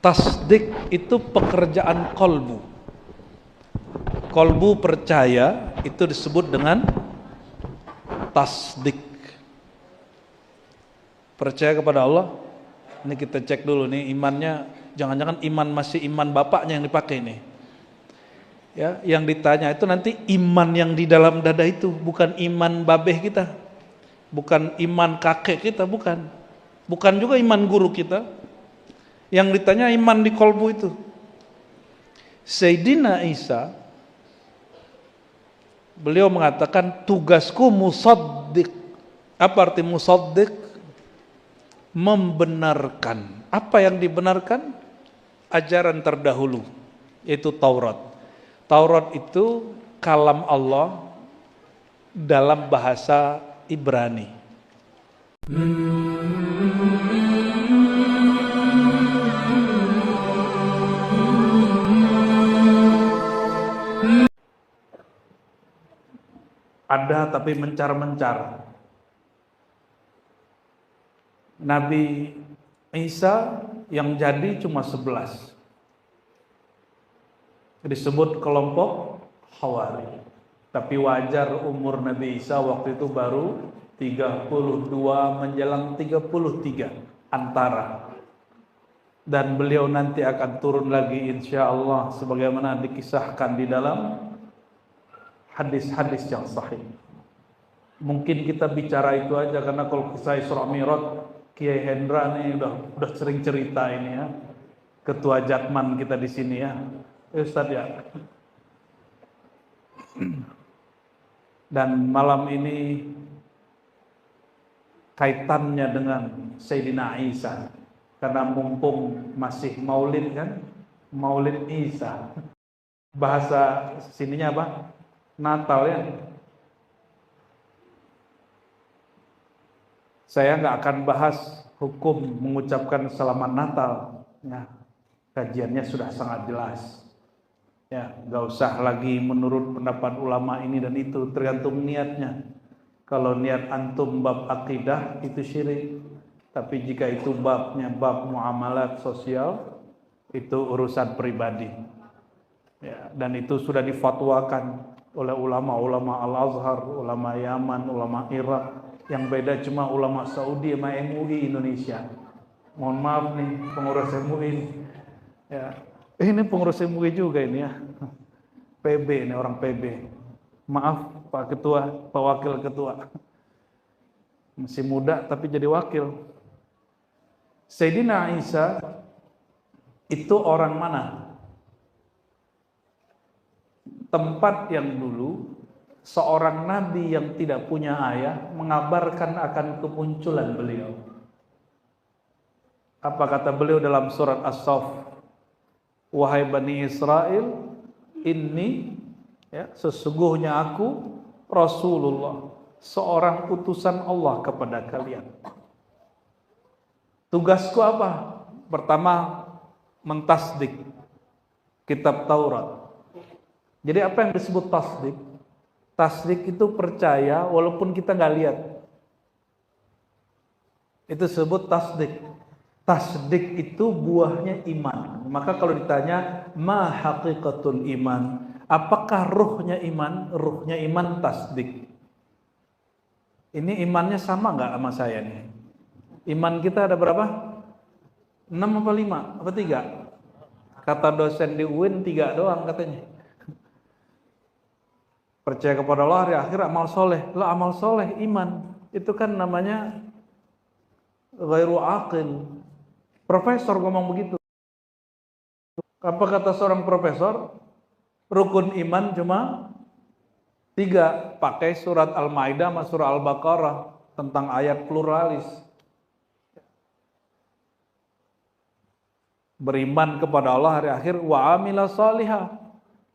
Tasdik itu pekerjaan kolbu. Kolbu percaya itu disebut dengan tasdik. Percaya kepada Allah. Ini kita cek dulu nih imannya. Jangan-jangan iman masih iman bapaknya yang dipakai nih. Ya, yang ditanya itu nanti iman yang di dalam dada itu, bukan iman babeh kita, bukan iman kakek kita, bukan juga iman guru kita. Yang ditanya iman di kolbu itu. Sayyidina Isa, beliau mengatakan tugasku musaddiq. Apa arti musaddiq? Membenarkan. Apa yang dibenarkan? Ajaran terdahulu, yaitu Taurat. Taurat itu kalam Allah dalam bahasa Ibrani. Ada tapi mencar-mencar. Nabi Isa yang jadi cuma 11. Disebut kelompok Hawari. Tapi wajar umur Nabi Isa waktu itu baru 32 menjelang 33 antara. Dan beliau nanti akan turun lagi insya Allah sebagaimana dikisahkan di dalam hadis-hadis yang sahih. Mungkin kita bicara itu aja karena kalau kisah Isra Mi'raj Kiai Hendra nih udah sering cerita ini ya. Ketua Jatman kita di sini ya. Ustaz ya. Dan malam ini kaitannya dengan Sayyidina Isa. Karena mumpung masih maulid kan? Maulid Isa. Bahasa sininya apa? Natal ya. Saya nggak akan bahas hukum mengucapkan selamat Natal. Ya, kajiannya sudah sangat jelas. Ya, nggak usah lagi menurut pendapat ulama ini dan itu, tergantung niatnya. Kalau niat antum bab akidah itu syirik. Tapi jika itu babnya bab muamalat sosial, itu urusan pribadi. Ya, dan itu sudah difatwakan oleh ulama-ulama Al-Azhar, ulama Yaman, ulama Irak. Yang beda cuma ulama Saudi sama MUI Indonesia. Mohon maaf nih pengurus MUI. Ya, ini pengurus MUI juga ini ya. PB ini orang PB. Maaf Pak Ketua, Pak Wakil Ketua. Masih muda tapi jadi wakil. Sayyidina Isa itu orang mana? Tempat yang dulu seorang nabi yang tidak punya ayah mengabarkan akan kemunculan beliau. Apa kata beliau dalam surat As-Saff? Wahai Bani Israel, inni ya, sesungguhnya aku Rasulullah, seorang utusan Allah kepada kalian. Tugasku apa? Pertama, mentasdik kitab Taurat. Jadi apa yang disebut tasdik? Tasdik itu percaya walaupun kita nggak lihat. Itu disebut tasdik. Tasdik itu buahnya iman. Maka kalau ditanya, ma haqiqatul iman? Apakah ruhnya iman? Ruhnya iman tasdik. Ini imannya sama nggak sama saya nih? Iman kita ada berapa? 6 apa 5? Apa 3? Kata dosen di UIN 3 doang katanya. Percaya kepada Allah hari akhir, amal soleh. Lah amal soleh, iman. Itu kan namanya ghairu aqil. Profesor ngomong begitu. Apa kata seorang profesor? Rukun iman cuma 3. Pakai surat Al-Maidah sama surah Al-Baqarah tentang ayat pluralis. Beriman kepada Allah hari akhir, wa amila salihah.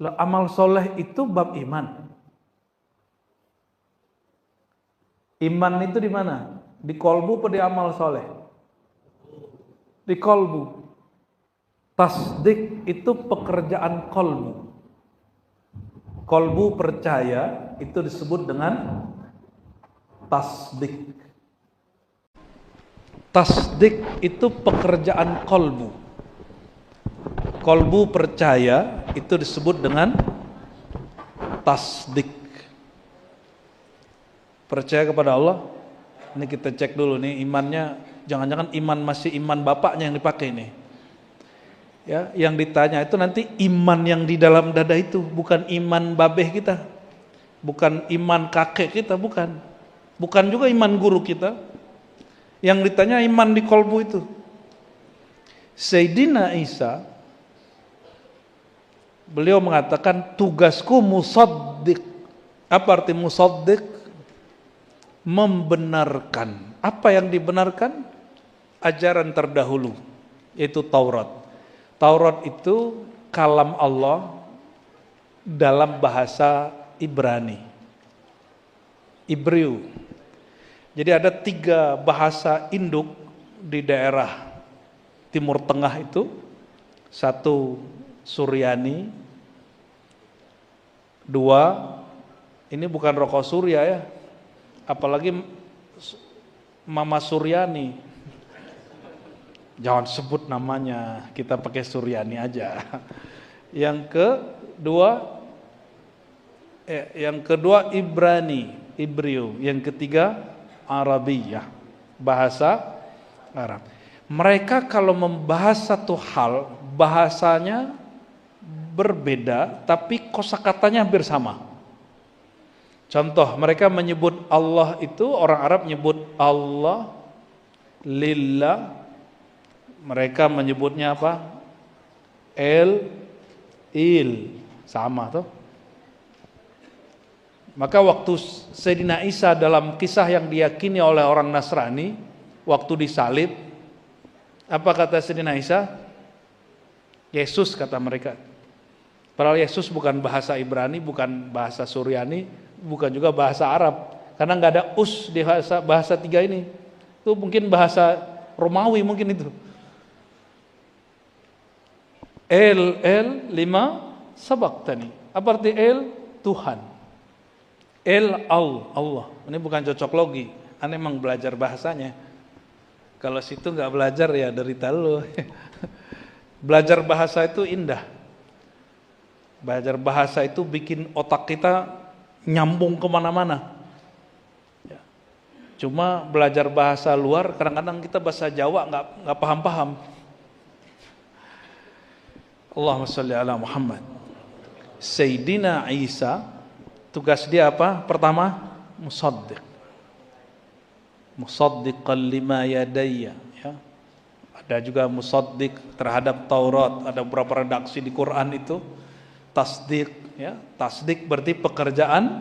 Lah amal soleh itu bab iman. Iman itu di mana? Di kolbu atau di amal soleh? Di kolbu. Tasdik itu pekerjaan kolbu. Kolbu percaya itu disebut dengan tasdik. Tasdik itu pekerjaan kolbu. Kolbu percaya itu disebut dengan tasdik. Percaya kepada Allah. Ini kita cek dulu nih imannya, jangan-jangan iman masih iman bapaknya yang dipakai nih. Ya, yang ditanya itu nanti iman yang di dalam dada itu, bukan iman babeh kita. Bukan iman kakek kita, bukan. Bukan juga iman guru kita. Yang ditanya iman di kolbu itu. Sayyidina Isa, beliau mengatakan tugasku musaddiq. Apa arti musaddiq? Membenarkan. Apa yang dibenarkan? Ajaran terdahulu, yaitu Taurat. Taurat itu kalam Allah dalam bahasa Ibrani, Ibreu. Jadi ada 3 bahasa induk di daerah Timur Tengah itu. 1 Suryani, 2 ini bukan rokok Surya ya, apalagi Mama Suryani, jangan sebut namanya, kita pakai Suryani aja. Yang kedua Ibrani, Ibreu. Yang ketiga Arabiyah, bahasa Arab. Mereka kalau membahas satu hal, bahasanya berbeda, tapi kosakatanya hampir sama. Contoh, mereka menyebut Allah itu, orang Arab menyebut Allah, Lillah. Mereka menyebutnya apa? Il, sama tuh. Maka waktu Sayyidina Isa dalam kisah yang diyakini oleh orang Nasrani, waktu disalib, apa kata Sayyidina Isa? Yesus, kata mereka. Padahal Yesus bukan bahasa Ibrani, bukan bahasa Suryani, bukan juga bahasa Arab. Karena nggak ada us di bahasa 3 ini. Itu mungkin bahasa Romawi mungkin itu. Lima sabaktani. Apa arti Tuhan. Allah. Ini bukan cocok logi. Ane emang belajar bahasanya. Kalau situ nggak belajar ya derita lu. Belajar bahasa itu indah. Belajar bahasa itu bikin otak kita nyambung kemana-mana. Ya. Cuma belajar bahasa luar, kadang-kadang kita bahasa Jawa nggak paham-paham. Allahumma sholli ala Muhammad. Sayyidina Isa, tugas dia apa? Pertama, musaddiq. Musaddiqan lima yadayya. Ya. Ada juga musaddiq terhadap Taurat. Ada beberapa redaksi di Quran itu. Tasdik, ya. Tasdik berarti pekerjaan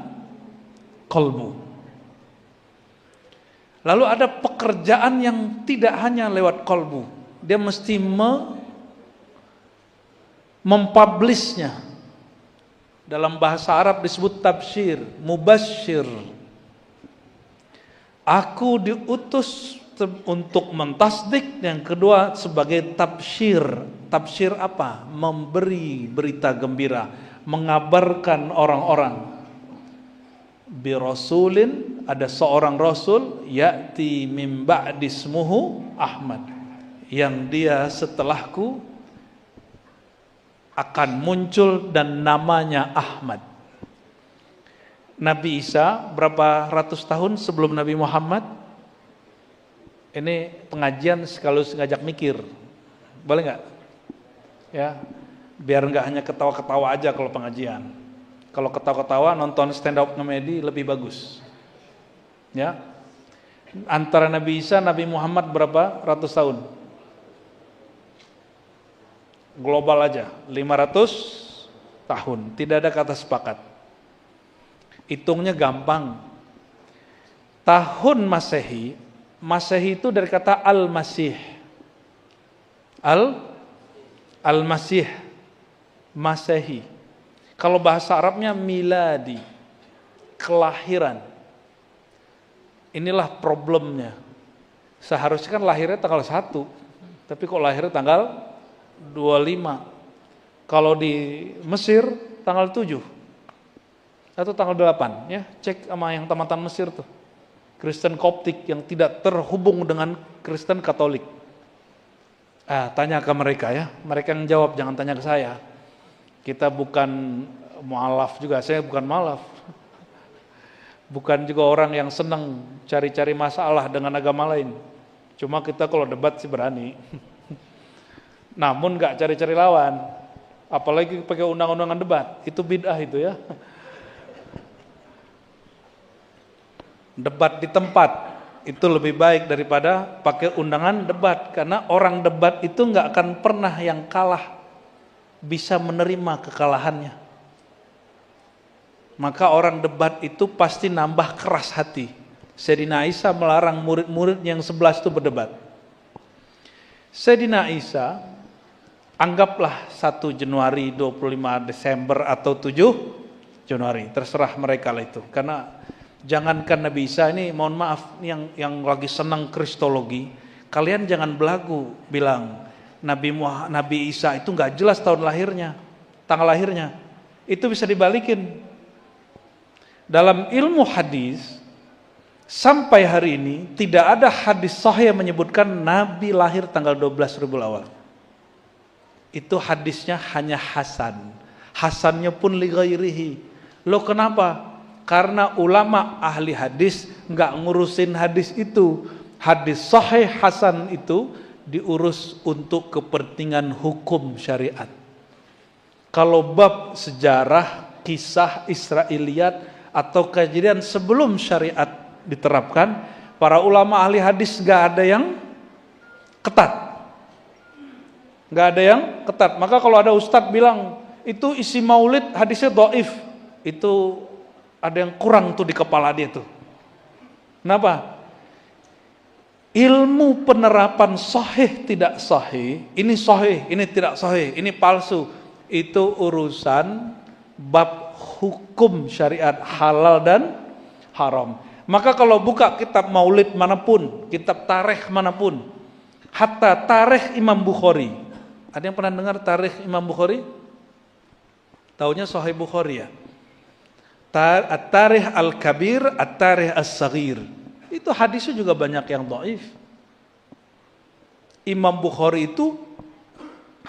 qalbu. Lalu ada pekerjaan yang tidak hanya lewat qalbu. Dia mesti mempublishnya. Dalam bahasa Arab disebut tabsyir, mubasyir. Aku diutus untuk mentasdik, yang kedua sebagai tabsyir. Tabsyir apa? Memberi berita gembira, mengabarkan orang-orang. Bi rasulin, ada seorang rasul, ya'ti min ba'di ismuhu Ahmad, yang dia setelahku akan muncul dan namanya Ahmad. Nabi Isa berapa ratus tahun sebelum Nabi Muhammad? Ini pengajian sekaligus ngajak mikir, boleh nggak? Ya, biar nggak hanya ketawa-ketawa aja kalau pengajian. Kalau ketawa-ketawa nonton stand up comedy lebih bagus. Ya, antara Nabi Isa, Nabi Muhammad berapa ratus tahun? Global aja 500 tahun, tidak ada kata sepakat. Hitungnya gampang. Tahun Masehi, Masehi itu dari kata Al-Masih. Al-Masih, Masehi. Kalau bahasa Arabnya miladi, kelahiran. Inilah problemnya. Seharusnya kan lahirnya tanggal 1, tapi kok lahirnya tanggal 25. Kalau di Mesir tanggal 7 atau tanggal 8, ya, cek sama yang tamatan Mesir tuh. Kristen Koptik yang tidak terhubung dengan Kristen Katolik. Tanya ke mereka ya, mereka yang jawab, jangan tanya ke saya. Kita bukan mu'alaf juga, saya bukan mu'alaf. Bukan juga orang yang senang cari-cari masalah dengan agama lain. Cuma kita kalau debat sih berani. Namun gak cari-cari lawan. Apalagi pakai undang-undangan debat, itu bid'ah itu ya. Debat di tempat itu lebih baik daripada pakai undangan debat, karena orang debat itu nggak akan pernah yang kalah bisa menerima kekalahannya. Maka orang debat itu pasti nambah keras hati. Sayyidina Isa melarang murid-murid yang 11 itu berdebat. Sayyidina Isa, anggaplah 1 Januari, 25 Desember atau 7 Januari, terserah mereka lah itu. Karena jangankan Nabi Isa ini, mohon maaf, yang lagi senang kristologi, kalian jangan belagu bilang Nabi Isa itu nggak jelas tahun lahirnya, tanggal lahirnya. Itu bisa dibalikin. Dalam ilmu hadis sampai hari ini tidak ada hadis sahih yang menyebutkan Nabi lahir tanggal 12 Rabiul Awal. Itu hadisnya hanya hasan. Hasannya pun li ghairihi. Loh kenapa? Karena ulama ahli hadis nggak ngurusin hadis itu. Hadis sahih hasan itu diurus untuk kepentingan hukum syariat. Kalau bab sejarah, kisah Israiliyat atau kejadian sebelum syariat diterapkan, para ulama ahli hadis nggak ada yang ketat. Nggak ada yang ketat. Maka kalau ada ustadz bilang itu isi maulid hadisnya dhaif, itu ada yang kurang tuh di kepala dia tuh. Kenapa? Ilmu penerapan sahih tidak sahih, ini sahih, ini tidak sahih, ini palsu, itu urusan bab hukum syariat halal dan haram. Maka kalau buka kitab maulid manapun, kitab tarikh manapun, hatta tarikh Imam Bukhari. Ada yang pernah dengar tarikh Imam Bukhari? Taunya Sahih Bukhari ya. At-Tarikh Al-Kabir, At-Tarikh As-Saghir. Itu hadisnya juga banyak yang dhaif. Imam Bukhari itu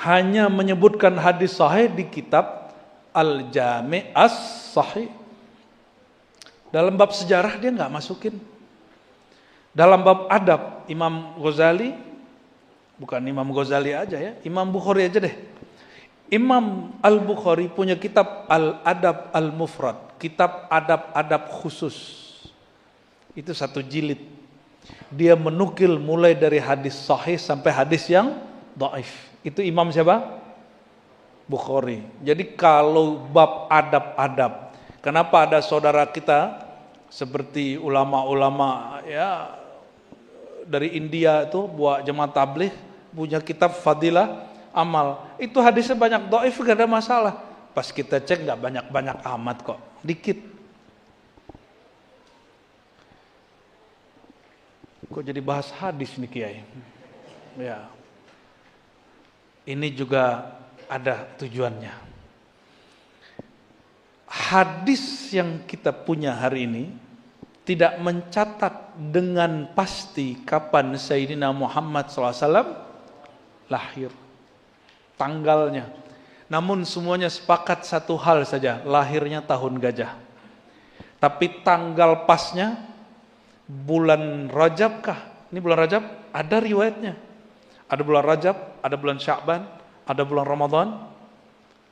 hanya menyebutkan hadis sahih di kitab Al-Jami' As-Sahih. Dalam bab sejarah dia nggak masukin. Dalam bab adab, Imam Ghazali, bukan Imam Ghazali aja ya, Imam Bukhari aja deh. Imam Al-Bukhari punya kitab Al-Adab Al-Mufrad, kitab adab-adab khusus. Itu 1 jilid. Dia menukil mulai dari hadis sahih sampai hadis yang dhaif. Itu imam siapa? Bukhari. Jadi kalau bab adab-adab, kenapa ada saudara kita seperti ulama-ulama ya dari India itu buat jemaah tabligh punya kitab Fadilah Amal. Itu hadisnya banyak dhaif, gak ada masalah. Pas kita cek gak banyak-banyak amat kok, dikit. Kok jadi bahas hadis nih Kiai? Ya. Ini juga ada tujuannya. Hadis yang kita punya hari ini tidak mencatat dengan pasti kapan Sayyidina Muhammad SAW lahir, tanggalnya. Namun semuanya sepakat satu hal saja, lahirnya tahun gajah. Tapi tanggal pasnya bulan Rajab kah? Ini bulan Rajab, ada riwayatnya. Ada bulan Rajab, ada bulan Sya'ban, ada bulan Ramadan,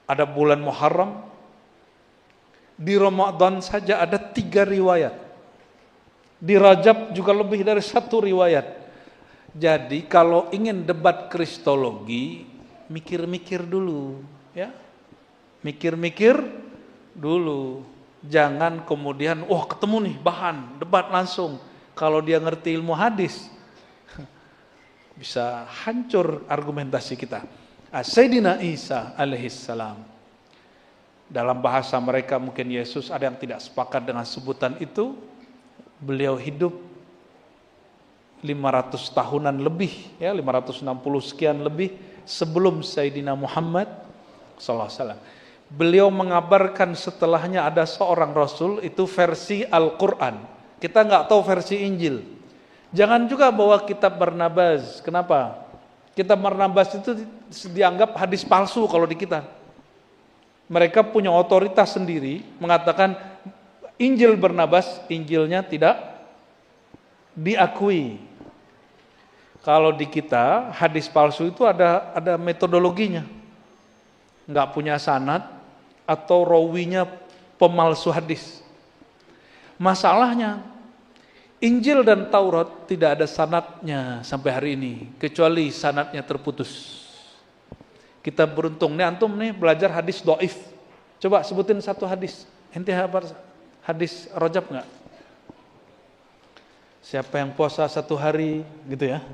ada bulan Muharram. Di Ramadan saja ada 3 riwayat. Di Rajab juga lebih dari 1 riwayat. Jadi kalau ingin debat kristologi, mikir-mikir dulu, ya. Mikir-mikir dulu. Jangan kemudian, wah ketemu nih bahan, debat langsung. Kalau dia ngerti ilmu hadis, bisa hancur argumentasi kita. Sayyidina Isa alaihissalam, dalam bahasa mereka mungkin Yesus, ada yang tidak sepakat dengan sebutan itu. Beliau hidup 500 tahunan lebih, ya 560 sekian lebih sebelum Sayyidina Muhammad SAW. Beliau mengabarkan setelahnya ada seorang Rasul, itu versi Al-Quran. Kita nggak tahu versi Injil. Jangan juga bawa kitab Barnabas. Kenapa? Kitab Barnabas itu dianggap hadis palsu kalau di kita. Mereka punya otoritas sendiri mengatakan Injil Barnabas, Injilnya tidak diakui. Kalau di kita hadis palsu itu ada metodologinya. Nggak punya sanad atau rawinya pemalsu hadis. Masalahnya Injil dan Taurat tidak ada sanadnya sampai hari ini, kecuali sanadnya terputus. Kita beruntung nih, antum nih belajar hadis dhaif. Coba sebutin satu hadis. Ente hafal hadis Rajab nggak? Siapa yang puasa 1 hari gitu ya?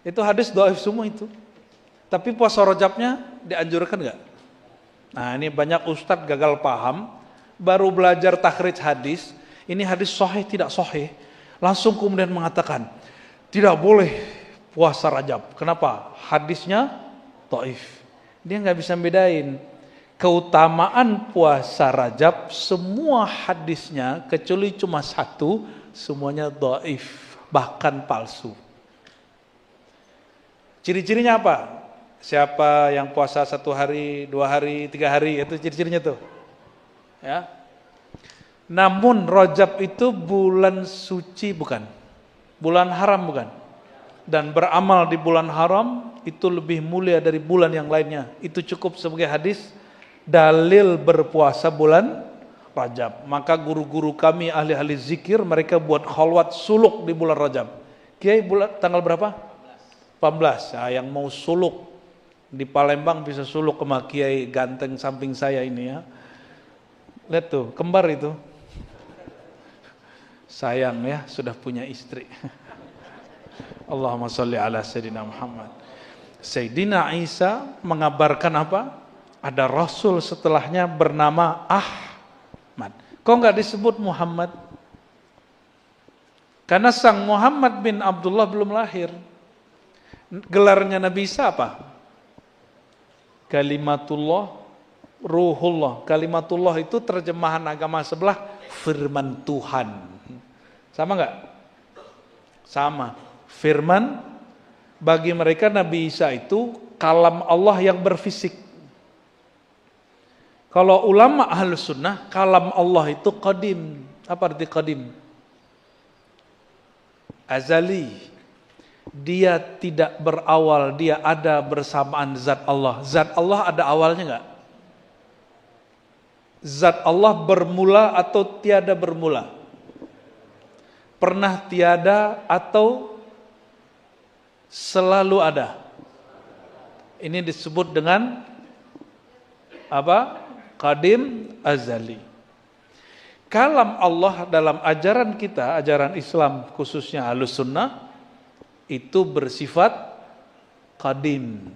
Itu hadis dhaif semua itu. Tapi puasa Rajabnya dianjurkan nggak? Nah ini banyak ustadz gagal paham, baru belajar takhrij hadis. Ini hadis sahih tidak sahih, langsung kemudian mengatakan tidak boleh puasa Rajab. Kenapa? Hadisnya dhaif. Dia nggak bisa bedain keutamaan puasa Rajab. Semua hadisnya kecuali cuma satu, semuanya dhaif, bahkan palsu. Ciri-cirinya apa? Siapa yang puasa 1 hari, 2 hari, 3 hari, itu ciri-cirinya tuh. Ya. Namun Rajab itu bulan suci bukan? Bulan haram bukan? Dan beramal di bulan haram itu lebih mulia dari bulan yang lainnya. Itu cukup sebagai hadis dalil berpuasa bulan Rajab. Maka guru-guru kami ahli-ahli zikir mereka buat khalwat suluk di bulan Rajab. Kiai bulan tanggal berapa? 14. Nah, yang mau suluk di Palembang bisa suluk sama Kiai ganteng samping saya ini ya. Lihat tuh, kembar itu. Sayang ya, sudah punya istri. Allahumma sholli ala Sayyidina Muhammad. Sayyidina Isa mengabarkan apa? Ada Rasul setelahnya bernama Ahmad. Kok nggak disebut Muhammad? Karena sang Muhammad bin Abdullah belum lahir. Gelarnya Nabi Isa apa? Kalimatullah, Ruhullah. Kalimatullah itu terjemahan agama sebelah firman Tuhan. Sama nggak? Sama. Firman, bagi mereka Nabi Isa itu kalam Allah yang berfisik. Kalau ulama Ahlus Sunnah, kalam Allah itu qadim. Apa arti qadim? Azali. Dia tidak berawal, dia ada bersamaan zat Allah. Zat Allah ada awalnya enggak? Zat Allah bermula atau tiada bermula? Pernah tiada atau selalu ada? Ini disebut dengan apa? Qadim azali. Kalam Allah dalam ajaran kita, ajaran Islam khususnya Ahlus Sunnah, itu bersifat qadim.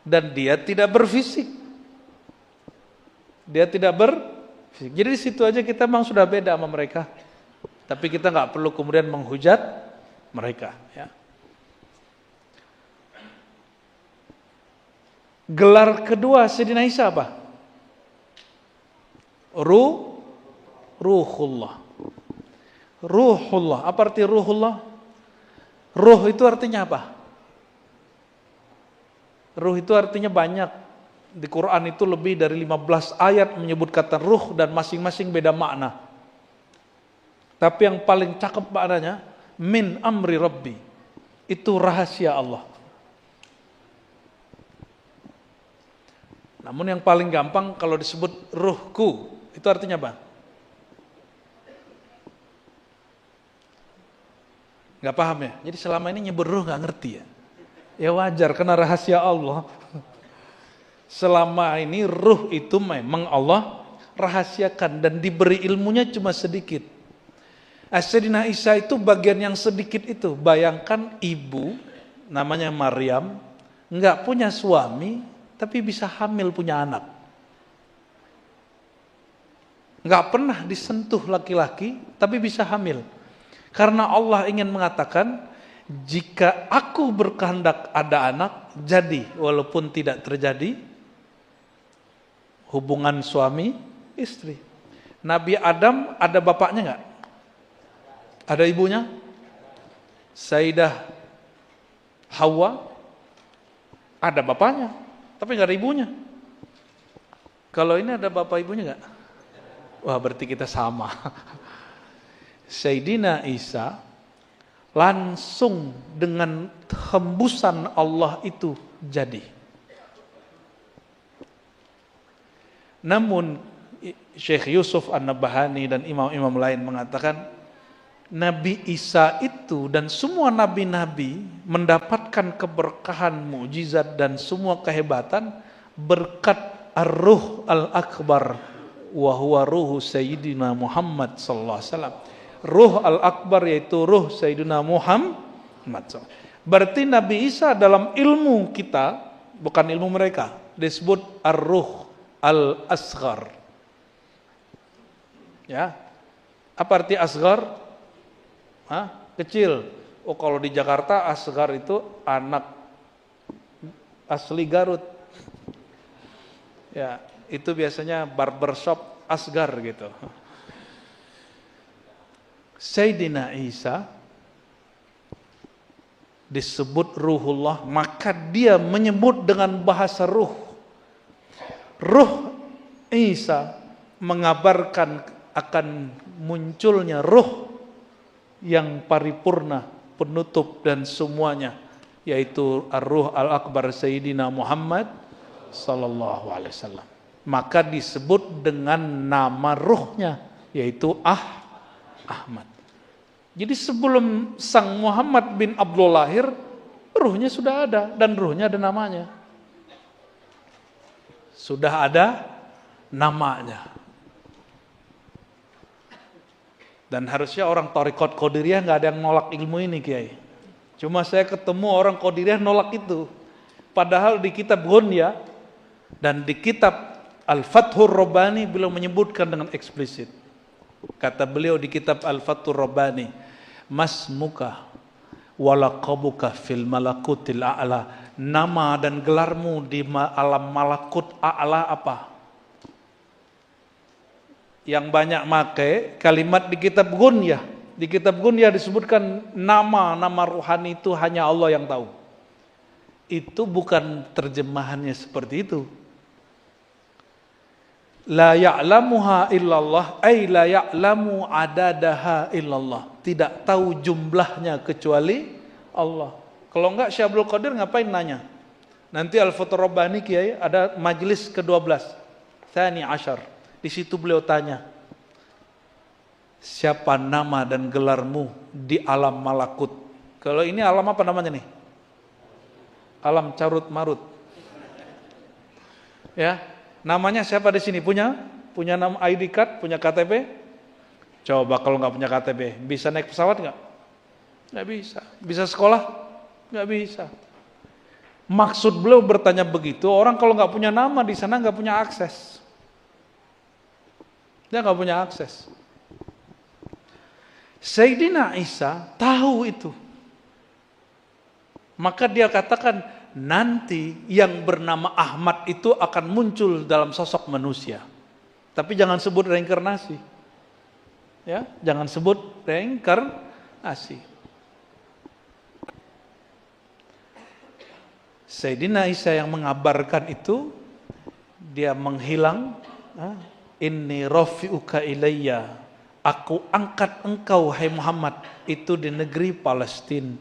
Dan dia tidak berfisik. Dia tidak berfisik. Jadi di situ aja kita memang sudah beda sama mereka. Tapi kita nggak perlu kemudian menghujat mereka. Ya. Gelar kedua Sayyidina Isa apa? Ruhullah. Ruhullah. Apa arti Ruhullah? Ruh itu artinya apa? Ruh itu artinya banyak. Di Quran itu lebih dari 15 ayat menyebut kata ruh dan masing-masing beda makna. Tapi yang paling cakep maknanya, min amri rabbi. Itu rahasia Allah. Namun yang paling gampang kalau disebut ruhku, itu artinya apa? Nggak paham ya? Jadi selama ini nyebut ruh nggak ngerti ya? Ya wajar, karena rahasia Allah. Selama ini ruh itu memang Allah rahasiakan dan diberi ilmunya cuma sedikit. Sayyidina Isa itu bagian yang sedikit itu. Bayangkan ibu, namanya Maryam, nggak punya suami, tapi bisa hamil punya anak. Nggak pernah disentuh laki-laki, tapi bisa hamil. Karena Allah ingin mengatakan, jika aku berkehendak ada anak, jadi walaupun tidak terjadi hubungan suami istri. Nabi Adam ada bapaknya nggak? Ada ibunya? Sayyidah Hawa Ada bapaknya, tapi nggak ada ibunya. Kalau ini ada bapak ibunya nggak? Wah, berarti kita sama. Sayyidina Isa langsung dengan hembusan Allah itu jadi. Namun Syekh Yusuf An-Nabahani dan imam-imam lain mengatakan Nabi Isa itu dan semua nabi-nabi mendapatkan keberkahan, mukjizat dan semua kehebatan berkat Ar-Ruh Al-Akbar wa huwa ruhu Sayyidina Muhammad sallallahu alaihi wasallam. Ruh Al-Akbar yaitu ruh Sayyidina Muhammad. Berarti Nabi Isa dalam ilmu kita, bukan ilmu mereka, disebut Ar-Ruh Al-Asghar. Ya. Apa arti asghar? Kecil. Oh, kalau di Jakarta asghar itu anak asli Garut. Ya, itu biasanya barbershop asghar gitu. Sayyidina Isa disebut ruhullah, maka dia menyebut dengan bahasa ruh. Ruh Isa mengabarkan akan munculnya ruh yang paripurna, penutup dan semuanya, yaitu Ar-Ruh Al-Akbar Sayyidina Muhammad sallallahu alaihi wasallam. Maka disebut dengan nama ruhnya, yaitu Ahmad. Jadi sebelum sang Muhammad bin Abdul lahir, ruhnya sudah ada dan ruhnya ada namanya. Sudah ada namanya. Dan harusnya orang Thariqat Qadiriyah nggak ada yang nolak ilmu ini, Kiai. Cuma saya ketemu orang Qadiriyah nolak itu. Padahal di kitab Ghunya dan di kitab Al-Fathur Rabbani beliau menyebutkan dengan eksplisit. Kata beliau di kitab Al-Fathur Rabbani, masmuka walaqabuka fil malakutil a'la. Nama dan gelarmu di alam malakut a'la apa? Yang banyak make kalimat di kitab Ghunya. Di kitab Ghunya disebutkan nama ruhani itu hanya Allah yang tahu. Itu bukan terjemahannya seperti itu. La ya'lamuha illallah, ay la ya'lamu adadaha illallah. Tidak tahu jumlahnya kecuali Allah. Kalau enggak Syekh Abdul Qadir ngapain nanya? Nanti Al-Fathur Rabbani Kiai ada majelis ke-12. Tsani Asyar. Di situ beliau tanya, siapa nama dan gelarmu di alam malakut? Kalau ini alam apa namanya nih? Alam carut marut. Ya, namanya siapa di sini? Punya nama ID card, punya KTP? Coba kalau nggak punya KTP, bisa naik pesawat nggak? Nggak bisa. Bisa sekolah? Nggak bisa. Maksud beliau bertanya begitu, orang kalau nggak punya nama di sana nggak punya akses. Dia nggak punya akses. Sayyidina Isa tahu itu. Maka dia katakan nanti yang bernama Ahmad itu akan muncul dalam sosok manusia. Tapi jangan sebut reinkarnasi. Ya, jangan sebut reinkarnasi. Sayyidina Isa yang mengabarkan itu, dia menghilang. Inni rafi'uka ilayya, aku angkat engkau hai Muhammad, itu di negeri Palestina,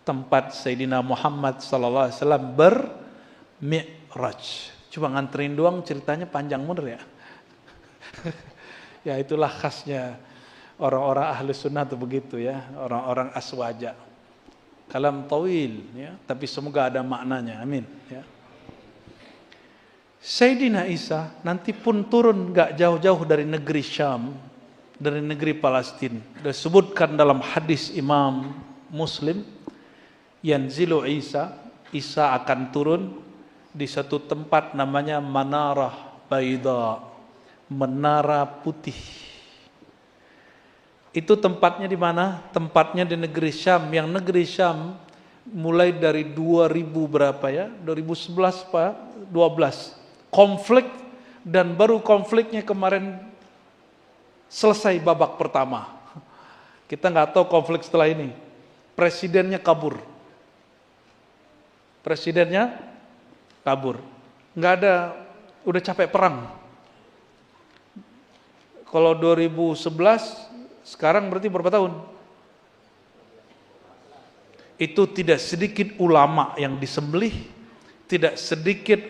tempat Sayyidina Muhammad sallallahu alaihi wasallam bermi'raj. Cuma nganterin doang, ceritanya panjang bener ya. Ya itulah khasnya orang-orang ahli sunnah tuh begitu ya, orang-orang aswaja. Kalam tawil ya, tapi semoga ada maknanya. Amin ya. Sayyidina Isa nanti pun turun gak jauh-jauh dari negeri Syam, dari negeri Palestina. Disebutkan dalam hadis Imam Muslim, yanzilu Isa akan turun di satu tempat namanya Manarah Baida, menara putih. Itu tempatnya di mana? Tempatnya di negeri Syam, yang negeri Syam mulai dari 2000 berapa ya? 2011 Pak, 12. Konflik, dan baru konfliknya kemarin selesai babak pertama. Kita nggak tahu konflik setelah ini. Presidennya kabur. kabur. Nggak ada, udah capek perang. Kalau 2011, sekarang berarti berapa tahun? Itu tidak sedikit ulama yang disembelih, tidak sedikit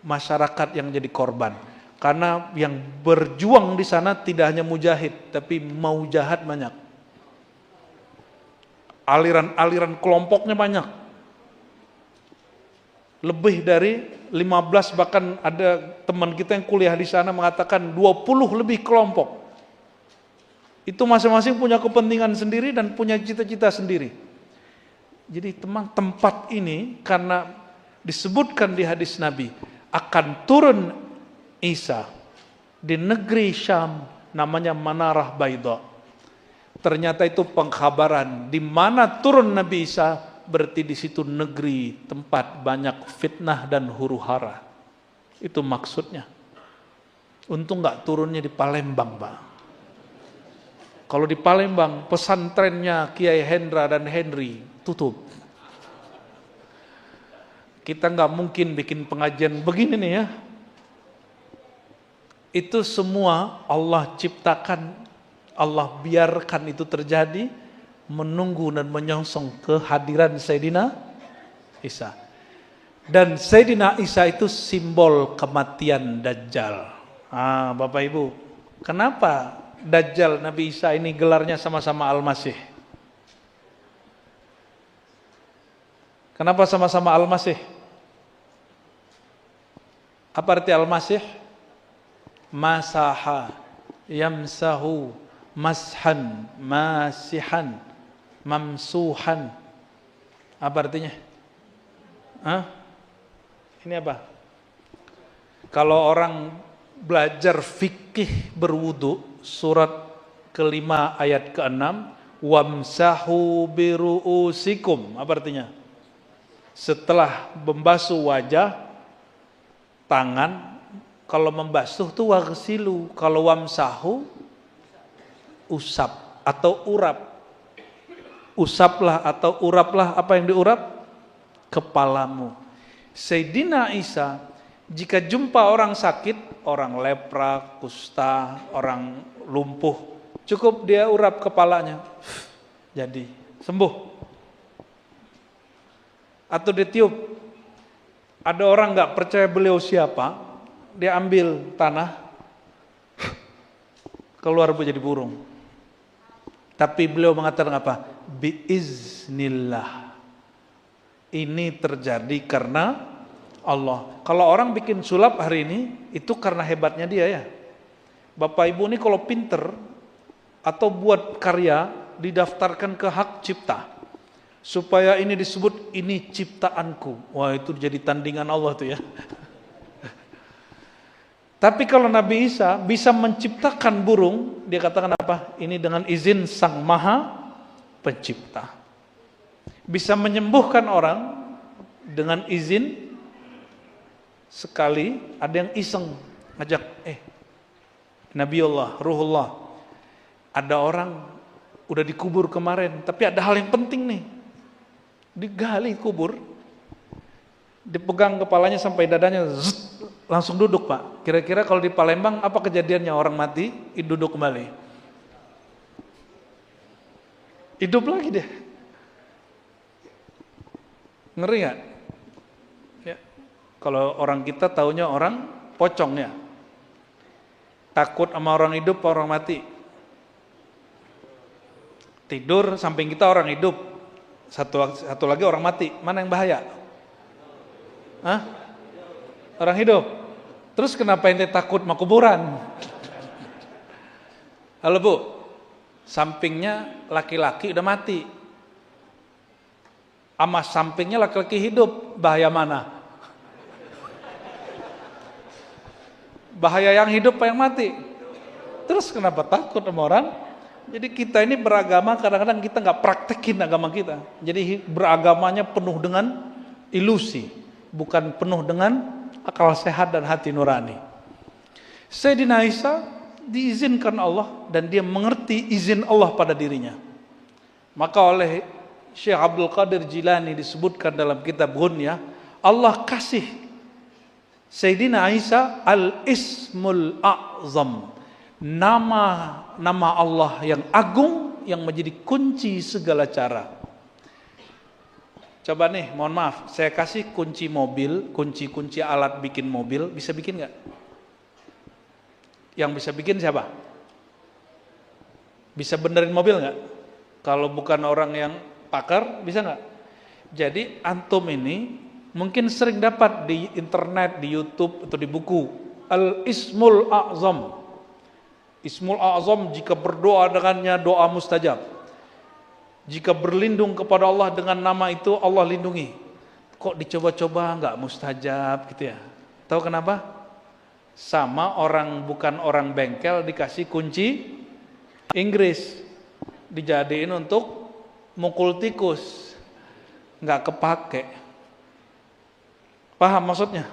masyarakat yang jadi korban. Karena yang berjuang di sana tidak hanya mujahid, tapi mau jahat banyak. Aliran-aliran kelompoknya banyak. Lebih dari 15, bahkan ada teman kita yang kuliah di sana mengatakan 20 lebih kelompok. Itu masing-masing punya kepentingan sendiri dan punya cita-cita sendiri. Jadi tempat ini karena disebutkan di hadis Nabi akan turun Isa di negeri Syam namanya Manarah Baidha. Ternyata itu pengkhabaran di mana turun Nabi Isa, berarti di situ negeri tempat banyak fitnah dan huru-hara. Itu maksudnya. Untung nggak turunnya di Palembang, Pak. Kalau di Palembang pesantrennya Kiai Hendra dan Henry tutup. Kita nggak mungkin bikin pengajian begini nih ya. Itu semua Allah ciptakan, Allah biarkan itu terjadi, menunggu dan menyongsong kehadiran Sayyidina Isa. Dan Sayyidina Isa itu simbol kematian Dajjal. Bapak Ibu, kenapa Dajjal Nabi Isa ini gelarnya sama-sama Al-Masih? Kenapa sama-sama Al-Masih? Apa arti Al-Masih? Masaha, yamsahu, mashan, masihan, mamsuhan. Apa artinya? Ini apa? Kalau orang belajar fikih berwudu, surat ke-5 ayat ke-6, wamsahu biru'usikum. Apa artinya? Setelah membasuh wajah, tangan, kalau membasuh tuh waghsilu, kalau wamsahu usap atau urap. Usaplah atau uraplah, apa yang diurap? Kepalamu. Sayyidina Isa jika jumpa orang sakit, orang lepra, kusta, orang lumpuh, cukup dia urap kepalanya, jadi sembuh. Atau ditiup. Ada orang nggak percaya beliau siapa, dia ambil tanah, keluar jadi burung. Tapi beliau mengatakan apa? Biiznillah. Ini terjadi karena Allah. Kalau orang bikin sulap hari ini, itu karena hebatnya dia ya. Bapak Ibu ini kalau pinter atau buat karya, didaftarkan ke hak cipta. Supaya ini disebut, ini ciptaanku. Wah, itu jadi tandingan Allah tuh ya. Tapi kalau Nabi Isa bisa menciptakan burung, dia katakan apa? Ini dengan izin Sang Maha Pencipta. Bisa menyembuhkan orang dengan izin. Sekali ada yang iseng ngajak, Nabiullah, Ruhullah, ada orang udah dikubur kemarin, tapi ada hal yang penting nih. Digali kubur, dipegang kepalanya sampai dadanya, langsung duduk Pak. Kira-kira kalau di Palembang apa kejadiannya? Orang mati, duduk kembali, hidup lagi deh. Ngeri gak? Ya. Kalau orang kita taunya orang pocong ya, takut sama orang hidup, orang mati. Tidur samping kita orang hidup, satu lagi orang mati. Mana yang bahaya? Orang hidup. Terus kenapa ente takut sama kuburan? Halo Bu, sampingnya laki-laki udah mati, sama sampingnya laki-laki hidup, bahaya mana? Bahaya yang hidup apa yang mati? Terus kenapa takut sama orang? Jadi kita ini beragama, kadang-kadang kita nggak praktekin agama kita. Jadi beragamanya penuh dengan ilusi, bukan penuh dengan akal sehat dan hati nurani. Sayyidina Isa diizinkan Allah dan dia mengerti izin Allah pada dirinya. Maka oleh Syekh Abdul Qadir Jilani disebutkan dalam kitab Ghunyah, Allah kasih Sayyidina Isa al-Ismul A'zam, nama Allah yang agung yang menjadi kunci segala cara. Coba nih, mohon maaf, saya kasih kunci mobil, kunci alat bikin mobil, bisa bikin nggak? Yang bisa bikin siapa? Bisa benerin mobil nggak? Kalau bukan orang yang pakar, bisa nggak? Jadi antum ini mungkin sering dapat di internet, di YouTube atau di buku Al-Ismul A'zam. Ismul A'zam, jika berdoa dengannya doa mustajab. Jika berlindung kepada Allah dengan nama itu, Allah lindungi. Kok dicoba-coba nggak mustajab gitu ya? Tahu kenapa? Sama orang bukan orang bengkel dikasih kunci Inggris, dijadiin untuk mukul tikus, nggak kepake. Paham maksudnya?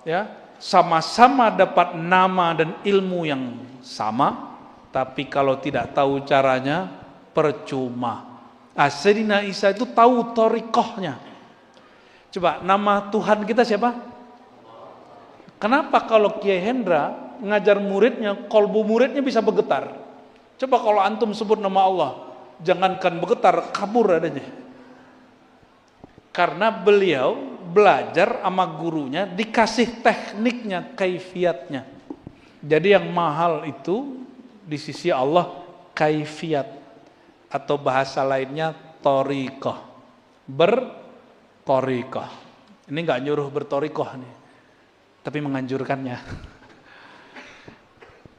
Ya, sama-sama dapat nama dan ilmu yang sama, tapi kalau tidak tahu caranya percuma. Sayyidina Isa itu tahu thariqahnya. Coba, nama Tuhan kita siapa? Kenapa kalau Kiai Hendra ngajar muridnya, kolbu muridnya bisa bergetar? Coba kalau antum sebut nama Allah, jangankan bergetar, kabur adanya. Karena beliau belajar sama gurunya, dikasih tekniknya, kaifiatnya. Jadi yang mahal itu di sisi Allah kaifiat, atau bahasa lainnya thariqah, berthariqah. Ini nggak nyuruh berthariqah nih, tapi menganjurkannya.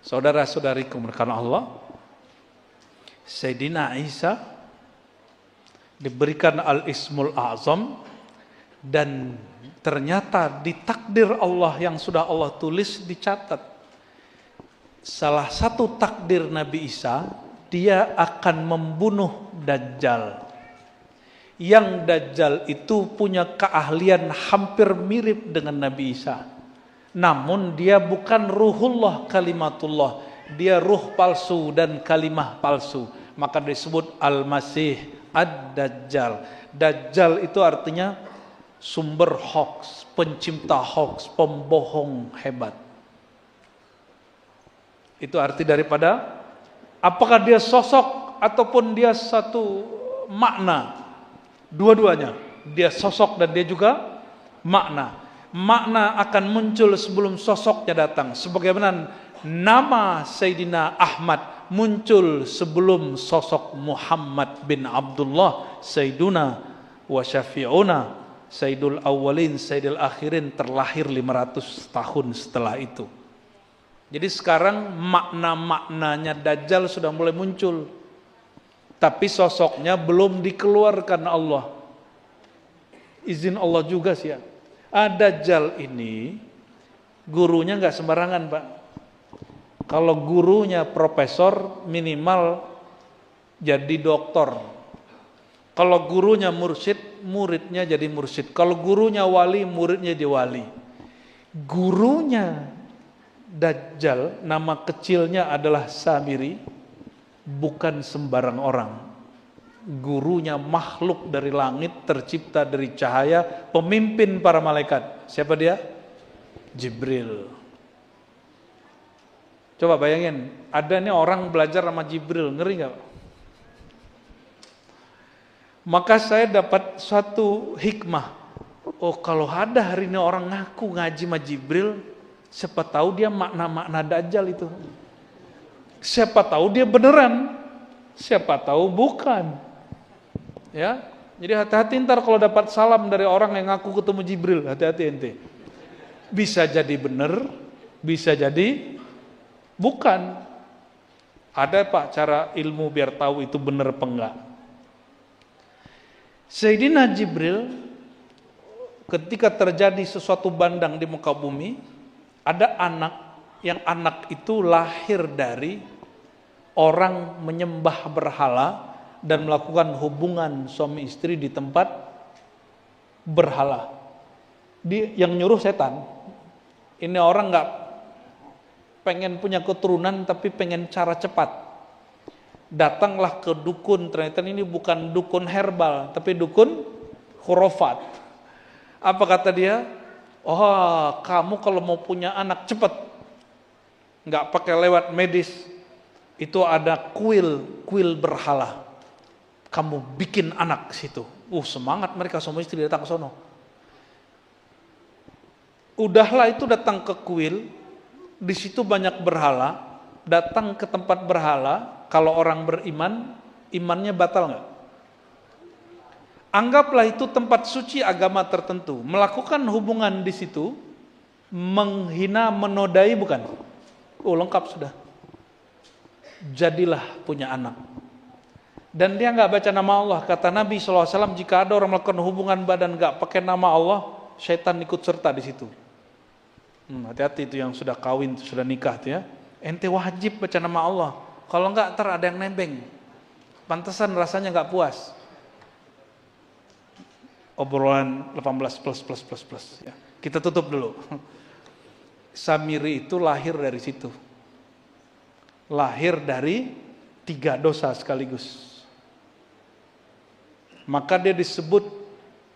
Saudara-saudariku karena Allah, Sayyidina Isa diberikan Al-Ismul A'zam, dan ternyata di takdir Allah yang sudah Allah tulis, dicatat salah satu takdir Nabi Isa, dia akan membunuh Dajjal. Yang Dajjal itu punya keahlian hampir mirip dengan Nabi Isa. Namun dia bukan ruhullah, kalimatullah. Dia ruh palsu dan kalimah palsu. Maka disebut Al-Masih Ad-Dajjal. Dajjal itu artinya sumber hoax, pencipta hoax, pembohong hebat. Itu arti daripada, apakah dia sosok ataupun dia satu makna? Dua-duanya. Dia sosok dan dia juga makna. Makna akan muncul sebelum sosoknya datang. Sebagaimana nama Sayyidina Ahmad muncul sebelum sosok Muhammad bin Abdullah, Sayyiduna wa Syafi'una, Sayyidul Awwalin, Sayyidul Akhirin, terlahir 500 tahun setelah itu. Jadi sekarang makna-maknanya Dajjal sudah mulai muncul, tapi sosoknya belum dikeluarkan Allah. Izin Allah juga sih ya. Dajjal ini gurunya nggak sembarangan, Pak. Kalau gurunya profesor, minimal jadi doktor. Kalau gurunya mursyid, muridnya jadi mursyid. Kalau gurunya wali, muridnya jadi wali. Gurunya Dajjal, nama kecilnya adalah Samiri, bukan sembarang orang. Gurunya makhluk dari langit, tercipta dari cahaya, pemimpin para malaikat. Siapa dia? Jibril. Coba bayangin, ada nih orang belajar sama Jibril, ngeri gak? Maka saya dapat suatu hikmah. Oh, kalau ada hari ini orang ngaku ngaji sama Jibril, siapa tahu dia makna-makna Dajjal itu. Siapa tahu dia beneran, siapa tahu bukan. Ya, jadi hati-hati ntar kalau dapat salam dari orang yang ngaku ketemu Jibril, hati-hati ente. Bisa jadi bener, bisa jadi bukan. Ada Pak cara ilmu biar tahu itu bener apa enggak. Sayyidina Jibril ketika terjadi sesuatu bandang di muka bumi, ada anak, yang anak itu lahir dari orang menyembah berhala dan melakukan hubungan suami istri di tempat berhala. Yang nyuruh setan. Ini orang nggak pengen punya keturunan tapi pengen cara cepat. Datanglah ke dukun, ternyata ini bukan dukun herbal tapi dukun khurafat. Apa kata dia? Oh, kamu kalau mau punya anak cepat, nggak pakai lewat medis, itu ada kuil berhala. Kamu bikin anak situ. Semangat mereka semua istri datang ke sono. Udahlah itu datang ke kuil, di situ banyak berhala, datang ke tempat berhala, kalau orang beriman, imannya batal nggak? Anggaplah itu tempat suci agama tertentu, melakukan hubungan di situ, menghina, menodai bukan? Lengkap sudah. Jadilah punya anak. Dan dia nggak baca nama Allah. Kata Nabi SAW, jika ada orang melakukan hubungan badan nggak pakai nama Allah, syaitan ikut serta di situ. Hati-hati itu yang sudah kawin, sudah nikah tuh ya. Ente wajib baca nama Allah. Kalau nggak ntar ada yang nembeng. Pantesan rasanya nggak puas. Obrolan 18 plus ya. Kita tutup dulu. Samiri itu lahir dari situ. Lahir dari 3 dosa sekaligus. Maka dia disebut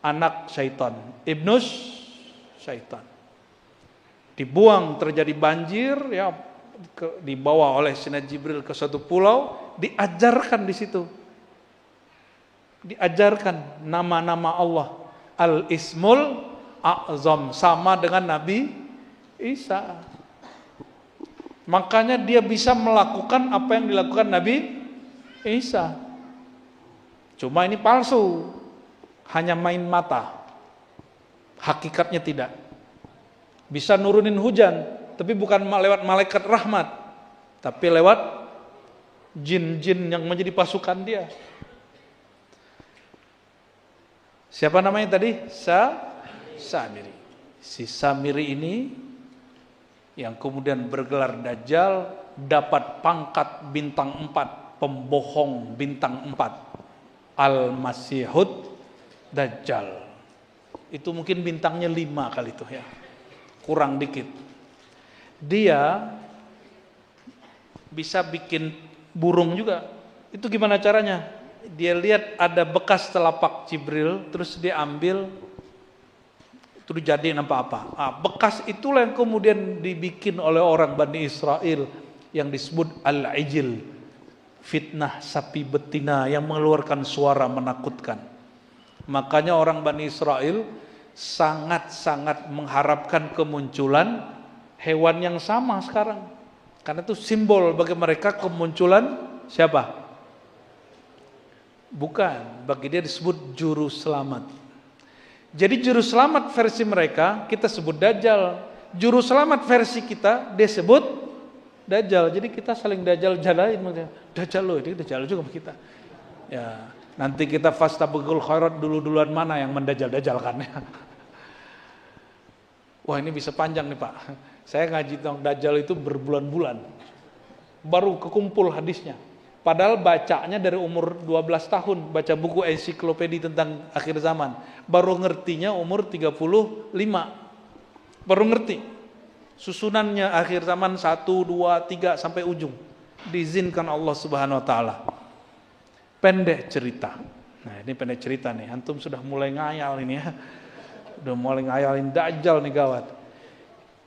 anak syaitan, ibnus syaitan. Dibuang, terjadi banjir, ya, dibawa oleh Sayyidina Jibril ke suatu pulau, diajarkan di situ. Diajarkan nama-nama Allah. Al-Ismul A'zam, sama dengan Nabi Isa. Makanya dia bisa melakukan apa yang dilakukan Nabi Isa. Cuma ini palsu, hanya main mata. Hakikatnya tidak. Bisa nurunin hujan, tapi bukan lewat malaikat rahmat, tapi lewat jin-jin yang menjadi pasukan dia. Siapa namanya tadi? Samiri. Si Samiri ini yang kemudian bergelar Dajjal, dapat pangkat bintang 4, pembohong bintang 4, Al-Masihud Dajjal. Itu mungkin bintangnya 5 kali itu ya, kurang dikit. Dia bisa bikin burung juga. Itu gimana caranya? Dia lihat ada bekas telapak Jibril, terus dia ambil, itu dijadiin apa-apa. Bekas itulah yang kemudian dibikin oleh orang Bani Israel yang disebut Al-Ijil, fitnah sapi betina yang mengeluarkan suara menakutkan. Makanya orang Bani Israel sangat-sangat mengharapkan kemunculan hewan yang sama sekarang. Karena itu simbol bagi mereka kemunculan siapa? Bukan, bagi dia disebut juru selamat. Jadi juru selamat versi mereka kita sebut Dajjal. Juru selamat versi kita dia sebut Dajjal. Jadi kita saling Dajjal-jalain. Dajjal loh, dia Dajjal juga sama kita. Ya, nanti kita fastabqul khairat duluan mana yang mendajjal-dajjalkan ya. Wah, ini bisa panjang nih Pak. Saya ngaji tentang Dajjal itu berbulan-bulan. Baru kekumpul hadisnya. Padahal bacanya dari umur 12 tahun, baca buku ensiklopedi tentang akhir zaman. Baru ngertinya umur 35. Baru ngerti. Susunannya akhir zaman 1, 2, 3 sampai ujung. Diizinkan Allah Subhanahu wa taala. Pendek cerita. Nah, ini pendek cerita nih. Antum sudah mulai ngayal ini ya. Udah mulai ngayalin Dajjal nih gawat.